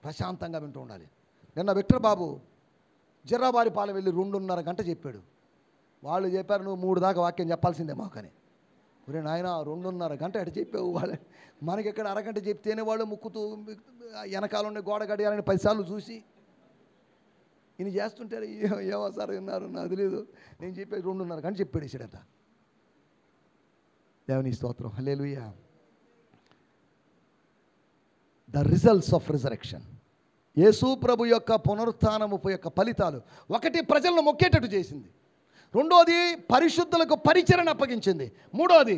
ప్రశాంతంగా వింటూ ఉండాలి. నిన్న విక్టర్ బాబు జిర్రాబారిపాలెం వెళ్ళి 2.5 గంట చెప్పాడు. వాళ్ళు చెప్పారు, నువ్వు 3 దాకా వాక్యం చెప్పాల్సిందే మాకని. ఒరే నాయన, 2.5 గంట ఎట చెప్పావు? వాళ్ళు మనకి ఇక్కడ అరగంట చెప్తేనే వాళ్ళు ముక్కుతూ వెనకాల ఉండే గోడ గడియాలని 10 సార్లు చూసి ఈయన చేస్తుంటారు. ఏమో సార్ విన్నారు, నాకు తెలియదు. నేను చెప్పేది 2.5 గంట చెప్పాడు ఇచ్చాడంట. దేవుని స్తోత్రం. హల్లెలూయా. The results of resurrection. Yesu ప్రభు యొక్క పునరుత్థానము యొక్క ఫలితాలు. 1, ప్రజలను మొక్కేటట్టు చేసింది. 2, పరిశుద్ధులకు పరిచరణ అప్పగించింది. 3,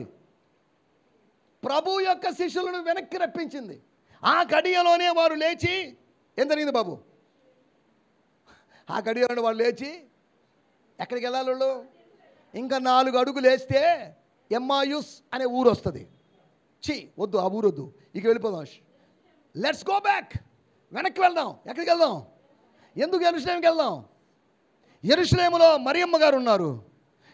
ప్రభు యొక్క శిష్యులను వెనక్కి రప్పించింది. ఆ గడియలోనే వారు లేచి, ఏం జరిగింది బాబు? ఆ గడియలోనే వాళ్ళు లేచి ఎక్కడికి వెళ్ళాలి? వాళ్ళు ఇంకా 4 అడుగులు వేస్తే ఎమ్మాయుస్ అనే ఊరు వస్తుంది. వద్దు, ఆ ఊరు వద్దు, ఇక వెళ్ళిపోదాం. లెట్స్ గో బ్యాక్, వెనక్కి వెళ్దాం. ఎక్కడికి వెళ్దాం? ఎందుకు యెరూషలేముకి వెళ్దాం? యెరూషలేములో మరియమ్మ గారు ఉన్నారు,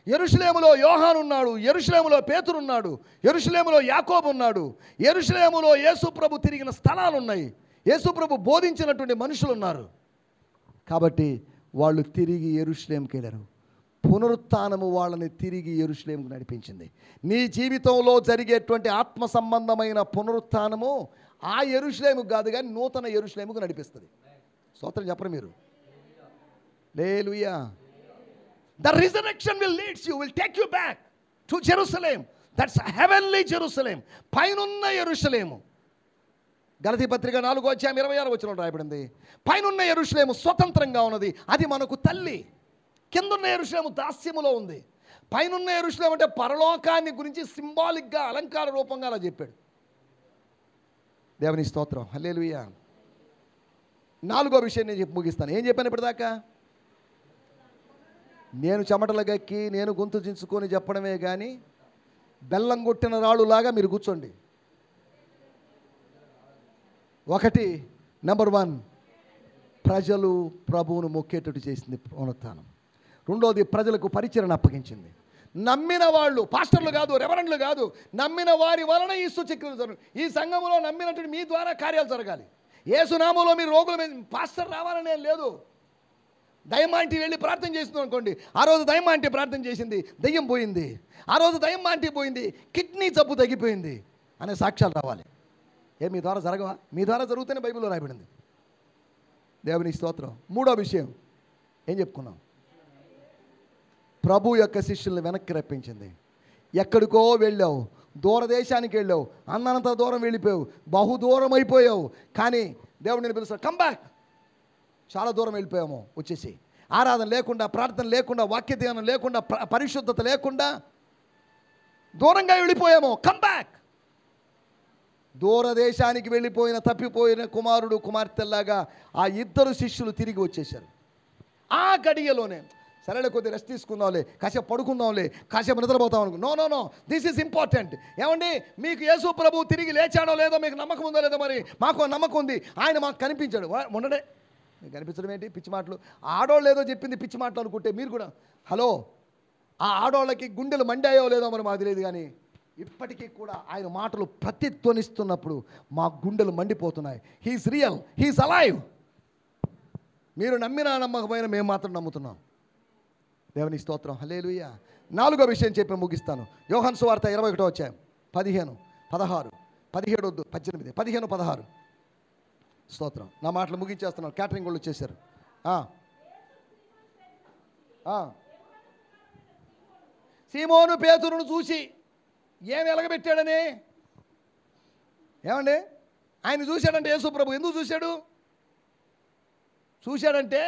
యెరూషలేములో యోహాను ఉన్నాడు, యెరూషలేములో పేతురు ఉన్నాడు, యెరూషలేములో యాకోబు ఉన్నాడు, యెరూషలేములో యేసుప్రభు తిరిగిన స్థలాలు ఉన్నాయి, యేసుప్రభు బోధించినటువంటి మనుషులు ఉన్నారు. కాబట్టి వాళ్ళు తిరిగి యెరూషలేముకి వెళ్ళారు. పునరుత్థానము వాళ్ళని తిరిగి యెరూషలేముకు నడిపించింది. నీ జీవితంలో జరిగేటువంటి ఆత్మ సంబంధమైన పునరుత్థానము ఆ యెరూషలేముకు కాదు కానీ నూతన యెరూషలేముకు నడిపిస్తుంది. స్తోత్రం చెప్పరు మీరు? హల్లెలూయా. The resurrection will lead you, will take you back to Jerusalem. That's heavenly Jerusalem. పైనున్న యెరూషలేము. గలతీ పత్రిక 4:26 రాయబడింది. పైనున్న యెరూషలేము స్వతంత్రంగా ఉన్నది, అది మనకు తల్లి. కిందున్న యెరూషలేము దాస్యములో ఉంది. పైనున్న యెరూషలేము అంటే పరలోకాన్ని గురించి సింబాలిక్గా, అలంకార రూపంగా అలా చెప్పాడు. దేవుని స్తోత్రం, హల్లెలూయా. 4వ విషయం నేను చెప్పి ముగిస్తాను. ఏం చెప్పాను ఇప్పటిదాకా? నేను చెమటలు గక్కి, నేను గొంతు చించుకొని చెప్పడమే కానీ బెల్లం కొట్టిన రాళ్ళులాగా మీరు కూర్చోండి. 1, నెంబర్ 1, ప్రజలు ప్రభువును మొక్కేటట్టు చేసింది పునరుత్థానం. 2వది, ప్రజలకు పరిచర్యను అప్పగించింది. నమ్మిన వాళ్ళు, పాస్టర్లు కాదు, రెవరెండ్లు కాదు, నమ్మిన వారి వలన ఈ సూచక్రియలు జరగాలి. ఈ సంఘములో నమ్మినటువంటి మీ ద్వారా కార్యాలు జరగాలి. యేసునామములో మీరు రోగుల మీద, పాస్టర్ రావాలనే లేదు. దయ్యమాంటి వెళ్ళి ప్రార్థన చేసింది అనుకోండి, ఆ రోజు దయ్యమాంటి ప్రార్థన చేసింది, దయ్యం పోయింది. ఆ రోజు దయ్యమాంటి పోయింది, కిడ్నీ జబ్బు తగ్గిపోయింది అనే సాక్ష్యాలు రావాలి. మీ ద్వారా జరగవా? మీ ద్వారా జరుగుతూనే బైబిల్లో రాయబడింది. దేవుని స్తోత్రం. 3వ విషయం ఏం చెప్పుకున్నాం? ప్రభు యొక్క శిష్యుల్ని వెనక్కి రప్పించింది. ఎక్కడికో వెళ్ళావు, దూరదేశానికి వెళ్ళావు, అన్నంత దూరం వెళ్ళిపోయావు, బహుదూరం అయిపోయావు. కానీ దేవుడు నేను పిలుస్తాడు, కమ్ బ్యాక్. చాలా దూరం వెళ్ళిపోయాము, వచ్చేసి ఆరాధన లేకుండా, ప్రార్థన లేకుండా, వాక్య ధ్యానం లేకుండా, పరిశుద్ధత లేకుండా దూరంగా వెళ్ళిపోయాము. Come back. దూరదేశానికి వెళ్ళిపోయిన తప్పిపోయిన కుమారుడు కుమార్తెల్లాగా ఆ 2 శిష్యులు తిరిగి వచ్చేసారు. ఆ గడియలోనే సరేలే, కొద్ది రెస్ట్ తీసుకుందాంలే, కాసేపు పడుకుందాంలే, కాసేపు నిద్రపోతాం అనుకో. No, this is important. ఏమండి, మీకు యేసు ప్రభు తిరిగి లేచాడో లేదో మీకు నమ్మకం ఉందో లేదో? మరి మాకు నమ్మకం ఉంది. ఆయన మాకు కనిపించాడు. ఉండడే, మీకు కనిపించడం ఏంటి? పిచ్చి మాటలు. ఆడోళ్ళు ఏదో చెప్పింది పిచ్చి మాటలు అనుకుంటే మీరు కూడా, హలో, ఆ ఆడోళ్ళకి గుండెలు మండాయో లేదో మరి మాకు తెలియదు, కానీ ఇప్పటికీ కూడా ఆయన మాటలు ప్రతిధ్వనిస్తున్నప్పుడు మా గుండెలు మండిపోతున్నాయి. He's real, he's alive. మీరు నమ్మినా నమ్మకపోయినా మేము మాత్రం నమ్ముతున్నాం. దేవుని స్తోత్రం, హల్లెలూయా. 4వ విషయం చెప్పి ముగిస్తాను. యోహాను సువార్త 21వ అధ్యాయం 15, 16, 17 వద్దు, 18, 15, 16. స్తోత్రం. నా మాటలు ముగించేస్తున్నాను, క్యాటరింగ్ వాళ్ళు వచ్చేసారు. సీమోను పేతురును చూసి ఏమి ఎలగబెట్టాడని, ఏమండి, ఆయన చూశాడంటే యేసు ప్రభు ఎందుకు చూశాడంటే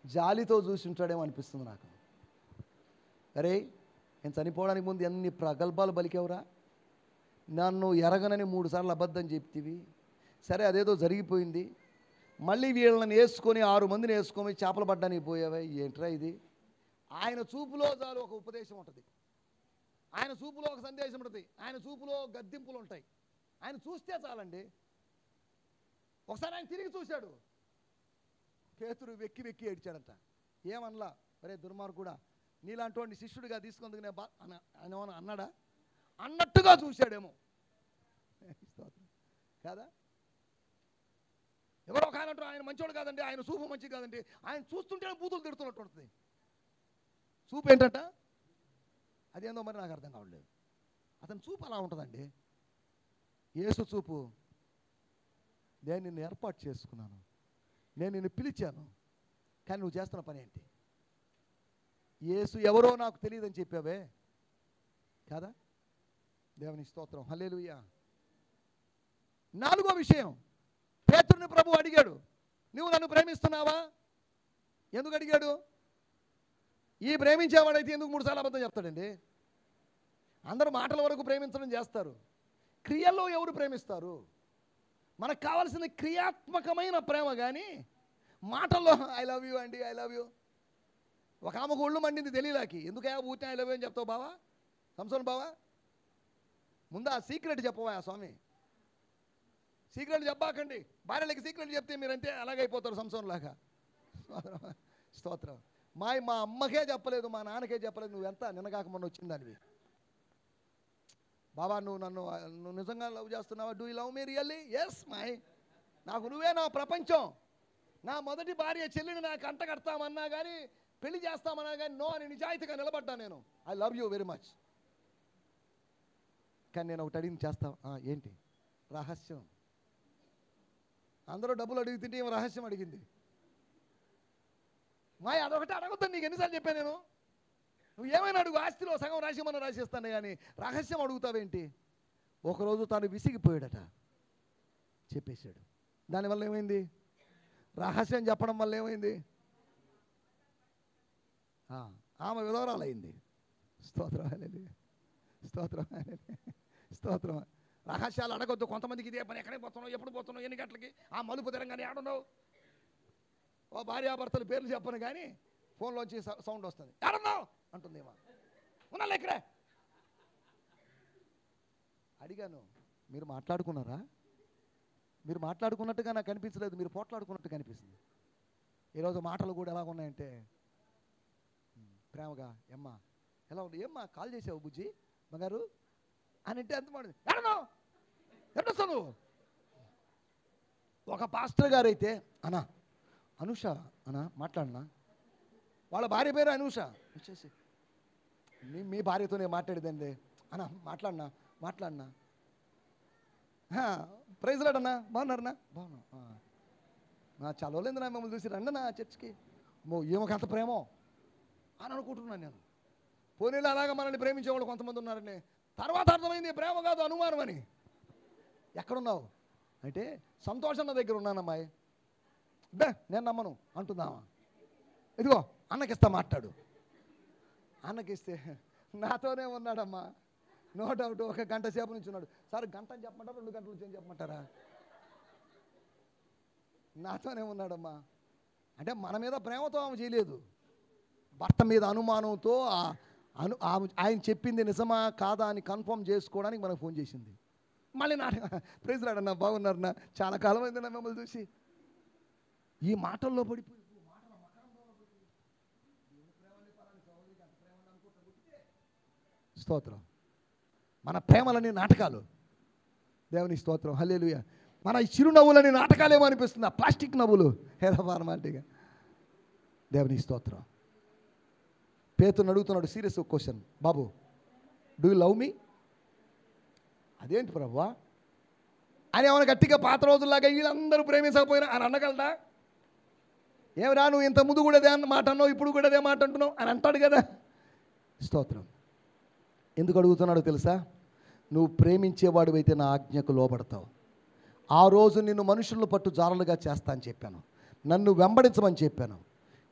జాలితో చూసి ఉంటాడేమో అనిపిస్తుంది నాకు. అరే, నేను చనిపోవడానికి ముందు ఎన్ని ప్రగల్భాలు పలికేవరా, నన్ను ఎరగనని 3 సార్లు అబద్ధం చెప్తివి, సరే అదేదో జరిగిపోయింది, మళ్ళీ వీళ్ళని వేసుకొని 6 మందిని వేసుకొని చేపలు పడ్డానికి పోయావా, ఏంట్రా ఇది? ఆయన చూపులో చాలు ఒక ఉపదేశం ఉంటుంది, ఆయన చూపులో ఒక సందేశం ఉంటుంది, ఆయన చూపులో గద్దింపులు ఉంటాయి. ఆయన చూస్తే చాలండి. ఒకసారి ఆయన తిరిగి చూశాడు, పేతురు వెక్కి వెక్కి ఏడ్చాడంట. ఏమనలా, అరే దుర్మార్గుడా, నీలాంటి వాడిని శిష్యుడిగా తీసుకుందుకు నేను అన్నాడా? అన్నట్టుగా చూశాడేమో కాదా? ఎవరో ఒక ఆయన ఆయన మంచోడు కాదండి, ఆయన చూపు మంచి కాదండి, ఆయన చూస్తుంటే బూతులు తిడుతున్నట్టు ఉంటుంది. చూపు ఏంటంట? అదేందో మరి నాకు అర్థం కావట్లేదు. అతని చూపు అలా ఉంటుందండి. యేసు చూపు, నేను నిన్ను ఏర్పాటు చేసుకున్నాను, నేను నిన్ను పిలిచాను, కానీ నువ్వు చేస్తున్న పని ఏంటి? యేసు ఎవరో నాకు తెలియదని చెప్పావే కాదా? దేవుని స్తోత్రం, హల్లెలూయా. 4వ విషయం, పేతురుని ప్రభు అడిగాడు, నువ్వు నన్ను ప్రేమిస్తున్నావా? ఎందుకు అడిగాడు? ఈ ప్రేమించేవాడైతే ఎందుకు 3 సార్లు అబద్ధం చెప్తాడండి? అందరూ మాటల వరకు ప్రేమించడం చేస్తారు, క్రియల్లో ఎవరు ప్రేమిస్తారు? మనకు కావాల్సిన క్రియాత్మకమైన ప్రేమ, కానీ మాటల్లో ఐ లవ్ యూ అండి, ఐ లవ్ యూ. ఒక ఆమెకు ఒళ్ళు మండింది తెలియలాకి, ఎందుకయ్యా ఊరికే ఐ లవ్ యూ అని చెప్తావు బావా, సంసోన్ బావా? ముందు ఆ సీక్రెట్ చెప్పవా స్వామి, సీక్రెట్ చెప్పాకండి. భార్యలకి సీక్రెట్ చెప్తే మీరంతే అలాగైపోతారు సంసోన్ లాగా. స్తోత్రం. మా అమ్మకే చెప్పలేదు, మా నాన్నకే చెప్పలేదు, నువ్వెంత నిన్నగాక మొన్న వచ్చిందానివి. బాబా నువ్వు నిజంగా లవ్ చేస్తున్నావా? Do you love me really? Yes my, నాకు నువ్వే నా ప్రపంచం. నా మొదటి భార్య చెల్లిని నాకు అంట కడతామన్నా కానీ, పెళ్లి చేస్తామన్నా కానీ నో అని నిజాయితీగా నిలబడ్డా నేను. I love you very much. కానీ నేను ఒకటి అడిగింది చేస్తావా? ఏంటి? రహస్యం. అందరూ డబ్బులు అడుగుతుంటే ఏమో రహస్యం అడిగింది. మాయ అదొకటి అడగొద్దని నీకు ఎన్నిసార్లు చెప్పాను నేను. నువ్వు ఏమైనా అడుగు, ఆస్తిలో సగం రాసిమన్నా రాసిస్తాను, కానీ రహస్యం అడుగుతావేంటి? ఒకరోజు తాను విసిగిపోయాడట, చెప్పేశాడు. దానివల్ల ఏమైంది? రహస్యం చెప్పడం వల్ల ఏమైంది? ఆమె విధవరాలైంది. స్తోత్రం, హల్లెలూయా, స్తోత్రం, హల్లెలూయా, స్తోత్రం. రహస్యాలు అడగొద్దు. కొంతమందికి ఇదే పని, ఎక్కడికి పోతున్నావు, ఎప్పుడు పోతున్నావు, ఎన్ని గంటలకి, ఆ మలుపు తిరంగానే ఆడున్నావు. ఓ భార్యాభర్తలు పేర్లు చెప్పను కానీ ఫోన్లోంచి సౌండ్ వస్తుంది, ఆడున్నావు అంటుందేమో. ఉన్నాలే ఇక్కడే. అడిగాను, మీరు మాట్లాడుకున్నారా? మీరు మాట్లాడుకున్నట్టుగా నాకు కనిపించలేదు, మీరు పోట్లాడుకున్నట్టు కనిపిస్తుంది. ఈరోజు మాటలు కూడా ఎలా ఉన్నాయంటే, ప్రేమగా ఏమ్మా ఎలా ఉంది, ఏమ్మా కాల్ చేసావు బుజ్జి బంగారు అని అంటే ఎంత మాట, ఎడన్నావు ఎడొస్తావు నువ్వు. ఒక పాస్టర్ గారు అయితే అన్నా అనూష అన్నా మాట్లాడనా, వాళ్ళ భార్య పేరు అనూష, వచ్చేసి మీ భార్యతోనే మాట్లాడేదండి అన్నా, మాట్లాడినా ప్రైజ్ లాడన్నా, బాగున్నారన్నా? బాగున్నా, చాలా రోజులైంది నా మిమ్మల్ని చూసి, రండి నా చర్చ్కి. ఏమొక అంత ప్రేమో అని అనుకుంటున్నాను నేను. పోనీళ్ళు అలాగా మనల్ని ప్రేమించేవాళ్ళు కొంతమంది ఉన్నారని. తర్వాత అర్థమైంది ప్రేమ కాదు, అనుమానం అని. ఎక్కడున్నావు అంటే, సంతోషన్న దగ్గర ఉన్నానమ్మాయి. బే నేను నమ్మను అంటుందామా. ఇదిగో అన్నకిస్తా మాట్లాడు. అన్నకిస్తే నాతోనే ఉన్నాడమ్మా, నో డౌట్. ఒక గంట సేపు నుంచి ఉన్నాడు. సార్ గంట అని చెప్పమంటారా, 2 గంటల నుంచి అని చెప్పమంటారా? నాతోనే ఉన్నాడమ్మా అంటే మన మీద ప్రేమతో ఆమె చేయలేదు, భర్త మీద అనుమానంతో ఆయన చెప్పింది నిజమా కాదా అని కన్ఫర్మ్ చేసుకోవడానికి మనకు ఫోన్ చేసింది. మళ్ళీ ప్రైజ్ రాడన్నా, బాగున్నారన్నా, చాలా కాలం అయిందన్నా మిమ్మల్ని చూసి. ఈ మాటల్లో పడిపోయి స్తోత్రం. మన ప్రేమలని నాటకాలు. దేవుని స్తోత్రం, హల్లెలూయా. మన చిరునవ్వులని నాటకాలేమో అనిపిస్తుంది, ఆ ప్లాస్టిక్ నవ్వులు హేరమానమాటిగా. దేవుని స్తోత్రం. పేతురుని అడుగుతున్నాడు serious question, Babu do you love మీ? అదేంటి ప్రభువా అని ఏమైనా గట్టిగా పాత రోజుల్లాగా వీళ్ళందరూ ప్రేమించకపోయినా అని అనగలడా? ఏమిరా నువ్వు ఇంత ముందు కూడా అదే మాట అన్నావు, ఇప్పుడు కూడా అదే మాట అంటున్నావు అని అంటాడు కదా. స్తోత్రం. ఎందుకు అడుగుతున్నాడో తెలుసా? నువ్వు ప్రేమించేవాడు అయితే నా ఆజ్ఞకు లోబడతావు. ఆ రోజు నిన్ను మనుషులను పట్టు జారులుగా చేస్తా అని చెప్పాను, నన్ను వెంబడించమని చెప్పాను.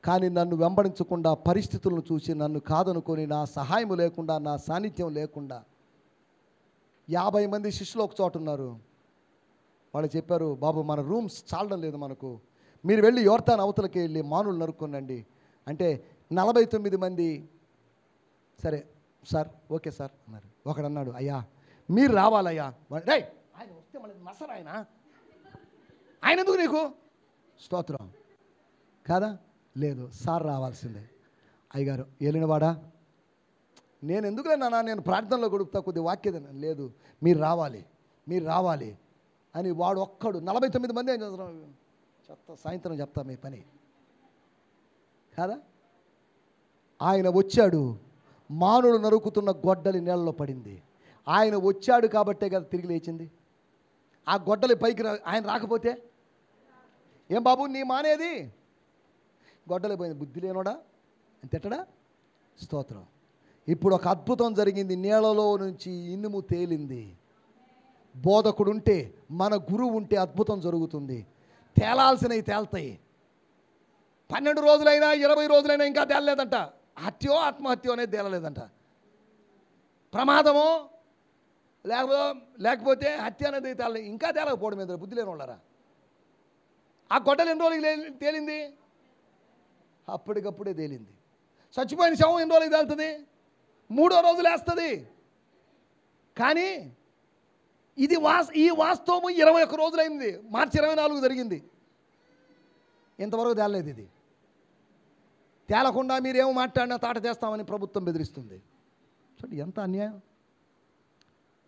కానీ నన్ను వెంబడించకుండా, పరిస్థితులను చూసి నన్ను కాదనుకొని, నా సహాయం లేకుండా, నా సాన్నిధ్యం లేకుండా 50 మంది శిష్యులు ఒక చోట ఉన్నారు. వాళ్ళు చెప్పారు, బాబు మన రూమ్స్ చాలడం లేదు మనకు, మీరు వెళ్ళి యోర్దాను అవతలకి వెళ్ళి మానులు నరుక్కోనండి అంటే 49 మంది సరే సార్ ఓకే సార్ అన్నారు. ఒకడు అన్నాడు, అయ్యా మీరు రావాలయ్యా. రే ఆయన వస్తే మళ్ళీ నసరు, ఆయన ఎందుకు నీకు? స్తోత్రం కాదా? లేదు సార్ రావాల్సిందే. అయ్యగారు వెళ్ళినవాడా, నేను ఎందుకులే నాన్న, నేను ప్రార్థనలో గడుపుతా, కొద్ది వాక్యత. లేదు మీరు రావాలి అని వాడు ఒక్కడు. 49 మంది ఏం చేస్తున్నారు? చెత్త, సాయంత్రం చెప్తా మీ పని కాదా. ఆయన వచ్చాడు, మానుడు నరుకుతున్న గొడ్డలి నీళ్ళలో పడింది. ఆయన వచ్చాడు కాబట్టే కదా తిరిగి లేచింది. ఆ గొడ్డలి పైకి ఆయన రాకపోతే ఏం బాబు నీ మానేది? గొడ్డలి పోయింది. బుద్ధి లేనోడా అని తిట్టడా? స్తోత్రం. ఇప్పుడు ఒక అద్భుతం జరిగింది, నీళ్ళలో నుంచి ఇనుము తేలింది. బోధకుడుంటే, మన గురువు ఉంటే అద్భుతం జరుగుతుంది. తేలాల్సినవి తేల్తాయి. 12 రోజులైనా 20 రోజులైనా ఇంకా తేలలేదంట. హత్యో ఆత్మహత్యో అనేది తేలలేదంట. ప్రమాదమో లేకపోతే హత్య అనేది ఇంకా తేలకపోవడం మీద బుద్ధి లేని వాళ్ళరా. ఆ గొడ్డలు ఎన్ని రోజులకి తేలింది? అప్పటికప్పుడే తేలింది. చచ్చిపోయిన శవం ఎన్ని రోజులకి తేలుతుంది? 3వ రోజు లేస్తుంది. కానీ ఇది ఈ వాస్తవము 21 రోజులైంది. మార్చి 24 జరిగింది. ఇంతవరకు తేలలేదు. ఇది తేలకుండా మీరేమో మాట్లాడినా తాట చేస్తామని ప్రభుత్వం బెదిరిస్తుంది. చూడండి ఎంత అన్యాయం.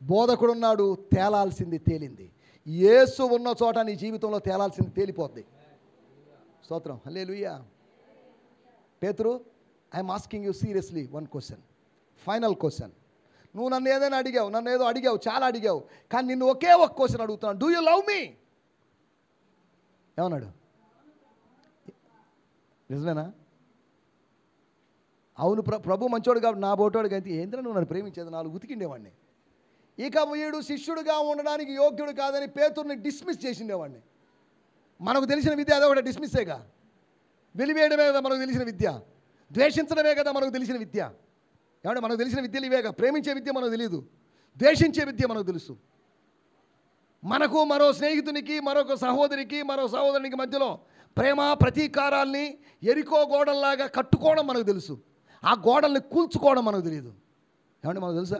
బోధకుడున్నాడు, తేలాల్సింది తేలింది. యేసు ఉన్న చోట నీ జీవితంలో తేలాల్సింది తేలిపోద్ది. స్తోత్రం, హల్లెలూయా. పేతురు, I'm asking you seriously one question, final question. నువ్వు నన్ను ఏదైనా అడిగావు, నన్ను ఏదో అడిగావు, చాలా అడిగావు, కానీ నిన్ను ఒకే ఒక క్వశ్చన్ అడుగుతున్నాను. డూ యూ లవ్ మీ? ఏమన్నాడు? నిజమేనా? అవును ప్రభు మంచోడు కాబట్టి నా బోటోడికి అయితే ఏంద్రా నువ్వు నన్ను ప్రేమించేది, 4 ఉతికిండేవాడిని. ఇక వీడు శిష్యుడిగా ఉండడానికి యోగ్యుడు కాదని పేతురుని డిస్మిస్ చేసిండేవాడిని. మనకు తెలిసిన విద్య అదొకటి డిస్మిస్సేగా. వెలివేయడమే కదా మనకు తెలిసిన విద్య, ద్వేషించడమే కదా మనకు తెలిసిన విద్య. ఏమంటే మనకు తెలిసిన విద్యలు ఇవేగా. ప్రేమించే విద్య మనకు తెలియదు, ద్వేషించే విద్య మనకు తెలుసు. మనకు మరో స్నేహితునికి, మరొక సహోదరికి, మరో సహోదరునికి మధ్యలో ప్రేమ ప్రతీకారాల్ని ఎరికో గోడల్లాగా కట్టుకోవడం మనకు తెలుసు. ఆ గోడల్ని కూల్చుకోవడం మనకు తెలియదు. ఏమంటే మనకు తెలుసా?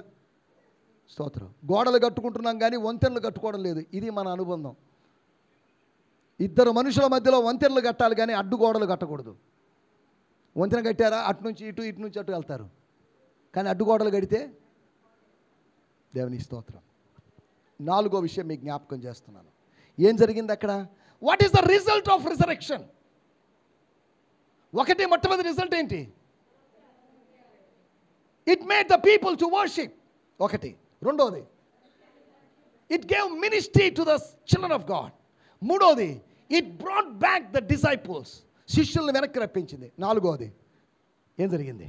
స్తోత్రం. గోడలు కట్టుకుంటున్నాం కానీ వంతెనలు కట్టుకోవడం లేదు. ఇది మన అనుబంధం. ఇద్దరు మనుషుల మధ్యలో వంతెనలు కట్టాలి కానీ అడ్డు గోడలు కట్టకూడదు. వంతెన కట్టారా, అటు నుంచి ఇటు, ఇటు నుంచి అటు వెళ్తారు. కానీ అడ్డు గోడలు కడితే దేవుని స్తోత్రం. 4వ విషయం మీకు జ్ఞాపకం చేస్తున్నాను. ఏం జరిగింది అక్కడ? What is the result of resurrection? మొట్టమొదటి రిజల్ట్ ఏంటి? It made the people to worship. రెండోది, it gave ministry to the children of God. మూడోది, it brought back the disciples. శిష్యుల్ని వెనక్కి రప్పించింది. 4వది ఏం జరిగింది?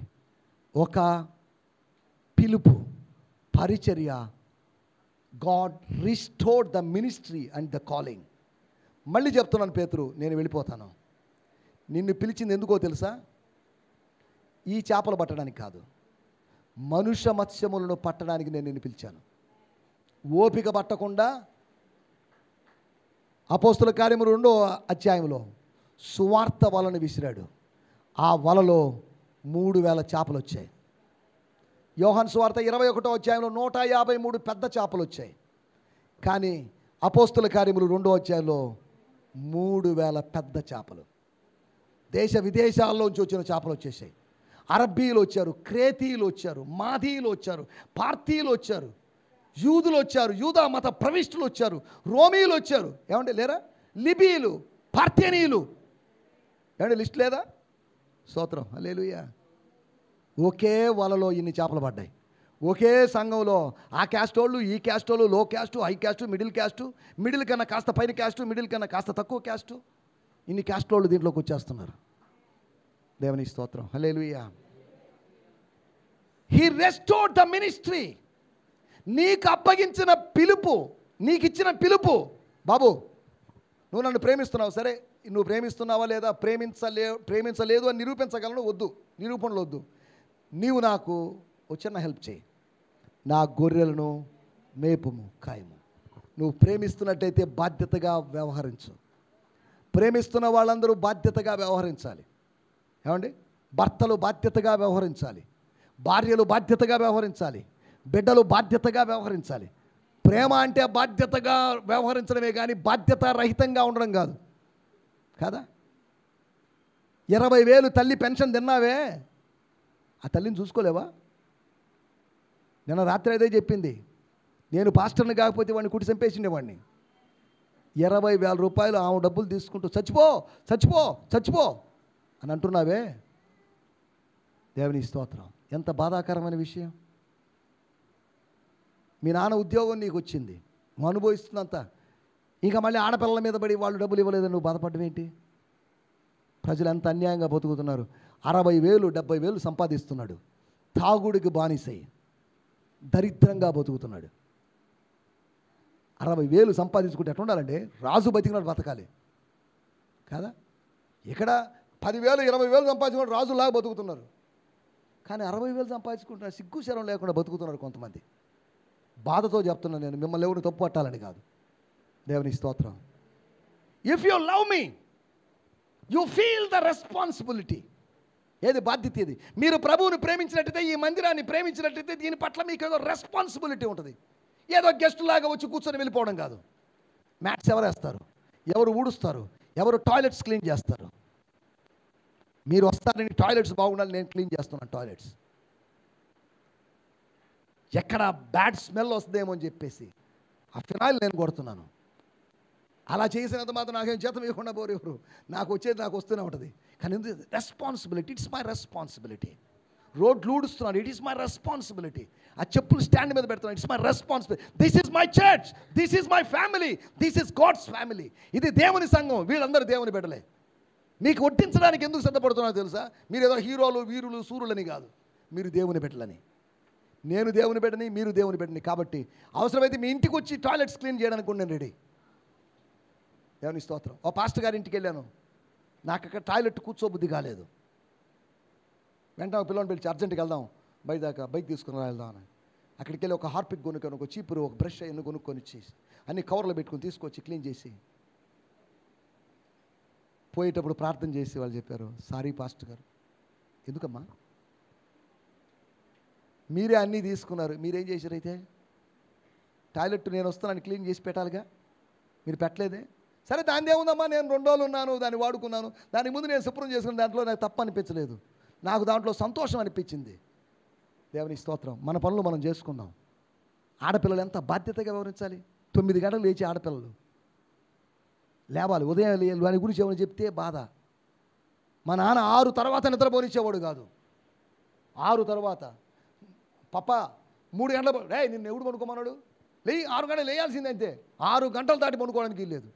ఒక పిలుపు, పరిచర్య. God restored the ministry and the calling. మళ్ళీ చెప్తున్నాను పేతురు, నేను వెళ్ళిపోతాను. నిన్ను పిలిచింది ఎందుకో తెలుసా? ఈ చేపలు పట్టడానికి కాదు, మనుష్య మత్స్యములను పట్టడానికి నేను నిన్ను పిలిచాను. ఓపిక పట్టకుండా అపోస్తుల కార్యములు 2వ అధ్యాయంలో సువార్త వలను విసిరాడు. ఆ వలలో 3000 చేపలు వచ్చాయి. యోహాను సువార్త 21వ అధ్యాయంలో 153 పెద్ద చేపలు వచ్చాయి. కానీ అపోస్తుల కార్యములు 2వ అధ్యాయంలో 3000 పెద్ద చేపలు. దేశ విదేశాల్లోంచి వచ్చిన చేపలు వచ్చేసాయి. అరబ్బీలు వచ్చారు, క్రేతీలు వచ్చారు, మాదీలు వచ్చారు, పార్తీలు వచ్చారు, యూదులు వచ్చారు, యూదా మత ప్రవిష్టులు వచ్చారు, రోమీలు వచ్చారు. ఏమంటే లేరా? లిబీలు, పార్థేనీయులు. ఏమంటే లిస్ట్ లేదా? స్తోత్రం, హల్లెలూయా. ఒకే వలలో ఇన్ని చేపలు పడ్డాయి. ఒకే సంఘంలో ఆ క్యాస్ట్ వాళ్ళు, ఈ క్యాస్ట్ వాళ్ళు, లో క్యాస్టు, హై క్యాస్టు, మిడిల్ కన్నా కాస్త పైన క్యాస్టు, మిడిల్ కన్నా కాస్త తక్కువ క్యాస్టు, ఇన్ని క్యాస్ట్ వాళ్ళు దీంట్లోకి వచ్చేస్తున్నారు. దేవుని స్తోత్రం, హల్లెలూయా. He restored the ministry. నీకు అప్పగించిన పిలుపు, నీకు ఇచ్చిన పిలుపు. బాబు, నువ్వు నన్ను ప్రేమిస్తున్నావు, సరే, నువ్వు ప్రేమిస్తున్నావా లేదా, ప్రేమించలేదు అని నిరూపించగలను, వద్దు, నిరూపణలు వద్దు. నీవు నాకు ఒక చిన్న హెల్ప్ చేయి. నా గొర్రెలను మేపుము, కాయము. నువ్వు ప్రేమిస్తున్నట్టయితే బాధ్యతగా వ్యవహరించు. ప్రేమిస్తున్న వాళ్ళందరూ బాధ్యతగా వ్యవహరించాలి. ఏమండి? భర్తలు బాధ్యతగా వ్యవహరించాలి, భార్యలు బాధ్యతగా వ్యవహరించాలి, బిడ్డలు బాధ్యతగా వ్యవహరించాలి. ప్రేమ అంటే బాధ్యతగా వ్యవహరించడమే కానీ బాధ్యత రహితంగా ఉండడం కాదు. కదా? 20,000 తల్లి పెన్షన్ తిన్నావే, ఆ తల్లిని చూసుకోలేవా? నిన్న రాత్రి అదే చెప్పింది. నేను పాస్టర్ని కాకపోతే వాడిని కుట్టి చంపేసిండేవాడిని. 20,000 రూపాయలు ఆమె డబ్బులు తీసుకుంటూ చచ్చిపో చచ్చిపో చచ్చిపో అని అంటున్నావే. దేవుని స్తోత్రం. ఎంత బాధాకరమైన విషయం. మీ నాన్న ఉద్యోగం నీకు వచ్చింది, నువ్వు అనుభవిస్తున్నంత, ఇంకా మళ్ళీ ఆడపిల్లల మీద పడి వాళ్ళు డబ్బులు ఇవ్వలేదని నువ్వు బాధపడడం ఏంటి? ప్రజలు ఎంత అన్యాయంగా బతుకుతున్నారు. 60,000 70,000 సంపాదిస్తున్నాడు, తాగుడికి బానిసై దరిద్రంగా బతుకుతున్నాడు. 60,000 సంపాదించుకుంటే ఎట్లా ఉండాలంటే రాజు బతికినట్టు బతకాలి కదా? ఇక్కడ 10,000 20,000 సంపాదించుకుంటే రాజులాగా బతుకుతున్నారు. కానీ 60,000 సంపాదించుకుంటున్నారు, సిగ్గు శరం లేకుండా బతుకుతున్నారు కొంతమంది. బాధతో చెప్తున్నాను నేను, మిమ్మల్ని ఎవరు తప్పు పట్టాలని కాదు. దేవుని స్తోత్రం. If you love me you feel the responsibility. ఏది బాధ్యత? ఇది మీరు ప్రభువుని ప్రేమించినట్టయితే, ఈ మందిరాన్ని ప్రేమించినట్టయితే దీని పట్ల మీకు ఏదో రెస్పాన్సిబిలిటీ ఉంటుంది. ఏదో గెస్ట్ లాగా వచ్చి కూర్చొని వెళ్ళిపోవడం కాదు. మ్యాట్స్ ఎవరు వేస్తారు, ఎవరు ఊడుస్తారు, ఎవరు టాయిలెట్స్ క్లీన్ చేస్తారు? మీరు వస్తారని టాయిలెట్స్ బాగుండాలి, నేను క్లీన్ చేస్తున్నాను టాయిలెట్స్. ఎక్కడ బ్యాడ్ స్మెల్ వస్తుందేమో అని చెప్పేసి ఆ ఫినాయిల్ నేను కొడుతున్నాను. అలా చేసినంత మాత్రం నాకేం జీతం ఇవ్వకుండా పోరు ఎవరు, నాకు వచ్చేది నాకు వస్తూనే ఉంటుంది. కానీ రెస్పాన్సిబిలిటీ, ఇట్స్ మై రెస్పాన్సిబిలిటీ. రోడ్లు ఊడుస్తున్నాను, ఇట్ ఈస్ మై రెస్పాన్సిబిలిటీ. ఆ చెప్పులు స్టాండ్ మీద పెడుతున్నాను, it's my responsibility. This is my church, this is my family, this is God's family. ఇది దేవుని సంఘం, వీళ్ళందరూ దేవుని బిడ్డలే. మీకు వడ్డించడానికి ఎందుకు సిద్ధపడుతున్నారో తెలుసా? మీరు ఏదో హీరోలు, వీరులు, సూరులని కాదు, మీరు దేవుని బిడ్డలని. నేను దేవుని బిడ్డని, మీరు దేవుని బిడ్డని. కాబట్టి అవసరమైతే మీ ఇంటికి వచ్చి టాయిలెట్స్ క్లీన్ చేయడానికి కూడా నేను రెడీ. దేవుని స్తోత్రం. ఓ పాస్టర్ గారి ఇంటికి వెళ్ళాను, నాకు అక్కడ టాయిలెట్ కూర్చోబుద్ధి కాలేదు. వెంటనే ఒక పిల్లల్ని పిలిచి అర్జెంట్కి వెళ్దాం, బైక్ తీసుకుని వెళ్దాం అని. అక్కడికి వెళ్ళి ఒక హార్పిక్ కొనుక్కొని, ఒక చీపురు, ఒక బ్రష్ అన్ని కొనుక్కొని ఇచ్చి అన్ని కవర్లో పెట్టుకొని తీసుకొచ్చి క్లీన్ చేసి పోయేటప్పుడు ప్రార్థన చేసి వాళ్ళు చెప్పారు, సారీ పాస్టర్ గారు. ఎందుకమ్మా? మీరే అన్నీ తీసుకున్నారు, మీరేం చేశారు? అయితే టాయిలెట్ నేను వస్తున్నాను క్లీన్ చేసి పెట్టాలిగా, మీరు పెట్టలేదే. సరే దాని ఏముందమ్మా, నేను 2 రోజులు ఉన్నాను, దాన్ని వాడుకున్నాను, దానికి ముందు నేను శుభ్రం చేసుకున్న దాంట్లో నాకు తప్పు అనిపించలేదు, నాకు దాంట్లో సంతోషం అనిపించింది. దేవుని స్తోత్రం. మన పనులు మనం చేసుకుందాం. ఆడపిల్లలు ఎంత బాధ్యతగా వివరించాలి. 9 గంటలు లేచి ఆడపిల్లలు లేవాలి, ఉదయం వాని గురించి ఏమైనా చెప్తే బాధ. మా నాన్న 6 తర్వాత నిద్రపోనిచ్చేవాడు కాదు. 6 తర్వాత పప్ప 3 గంటల నిన్ను ఎవడు పనుకోమన్నాడు, 6 గంటలు లేయాల్సిందే, అంతే. 6 గంటలు దాటి పనుకోవడానికి వీల్లేదు,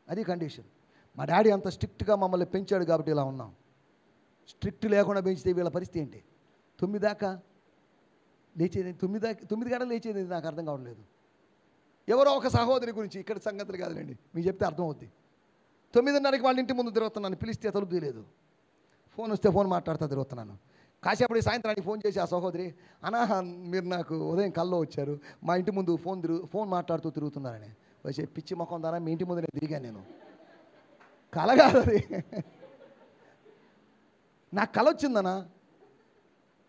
అది కండిషన్. మా డాడీ అంత స్ట్రిక్ట్గా మమ్మల్ని పెంచాడు కాబట్టి ఇలా ఉన్నాం. స్ట్రిక్ట్ లేకుండా పెంచితే వీళ్ళ పరిస్థితి ఏంటి? 9 దాకా లేచేది, 9 గంటలు లేచేది నాకు అర్థం కావట్లేదు. ఎవరో ఒక సహోదరి గురించి, ఇక్కడ సంగతులు కాదులేండి, మీకు చెప్తే అర్థం అవుద్ది. 9:30కి వాళ్ళ ఇంటి ముందు తిరుగుతున్నాను, పిలిస్తే తలుపు తీయలేదు, ఫోన్ వస్తే ఫోన్ మాట్లాడుతూ తిరుగుతున్నాను. కాసేపటి సాయంత్రానికి ఫోన్ చేసి ఆ సహోదరి, అన్నా మీరు నాకు ఉదయం కల్లో వచ్చారు, మా ఇంటి ముందు ఫోన్ మాట్లాడుతూ తిరుగుతున్నారని. వచ్చే పిచ్చి మొఖం దానా, మీ ఇంటి ముందు నేను తిరిగాను. నేను కల కాదు అది, నాకు కల వచ్చిందనా?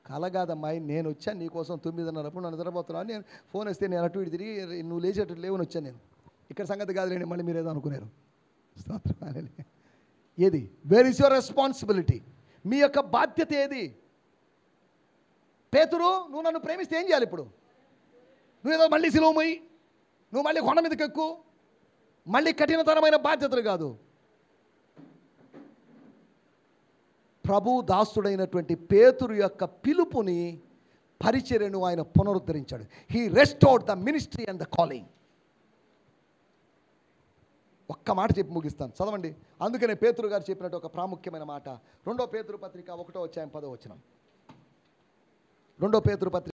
కల కాదమ్మాయి, నేను వచ్చాను నీకోసం 9:30 నన్ను నిద్రపోతున్నాను, నేను ఫోన్ వస్తే నేను అటు ఇటు తిరిగి నువ్వు లేచేటట్టు లేవని వచ్చాను నేను. ఇక్కడ సంగతి కాదులేండి, మళ్ళీ మీరు ఏదో అనుకున్నారు. ఏది? Where is your responsibility? మీ యొక్క బాధ్యత ఏది? పేతురు, నువ్వు నన్ను ప్రేమిస్తే ఏం చేయాలి ఇప్పుడు? నువ్వేదో మళ్ళీ సిలువమయ్యి, నువ్వు మళ్ళీ కొండ మీదకి ఎక్కు, మళ్ళీ కఠినతరమైన బాధ్యతలు కాదు. ప్రభు దాసుడైనటువంటి పేతురు యొక్క పిలుపుని, పరిచర్యను ఆయన పునరుద్ధరించాడు. He restored the ministry and the calling. ఒక్క మాట చెప్పి ముగిస్తాను, చదవండి. అందుకనే పేతురు గారు చెప్పినట్టు ఒక ప్రాముఖ్యమైన మాట, 2 పేతురు పత్రిక 1వ అధ్యాయం 10వ వచనం. 2 పేతురు పత్రిక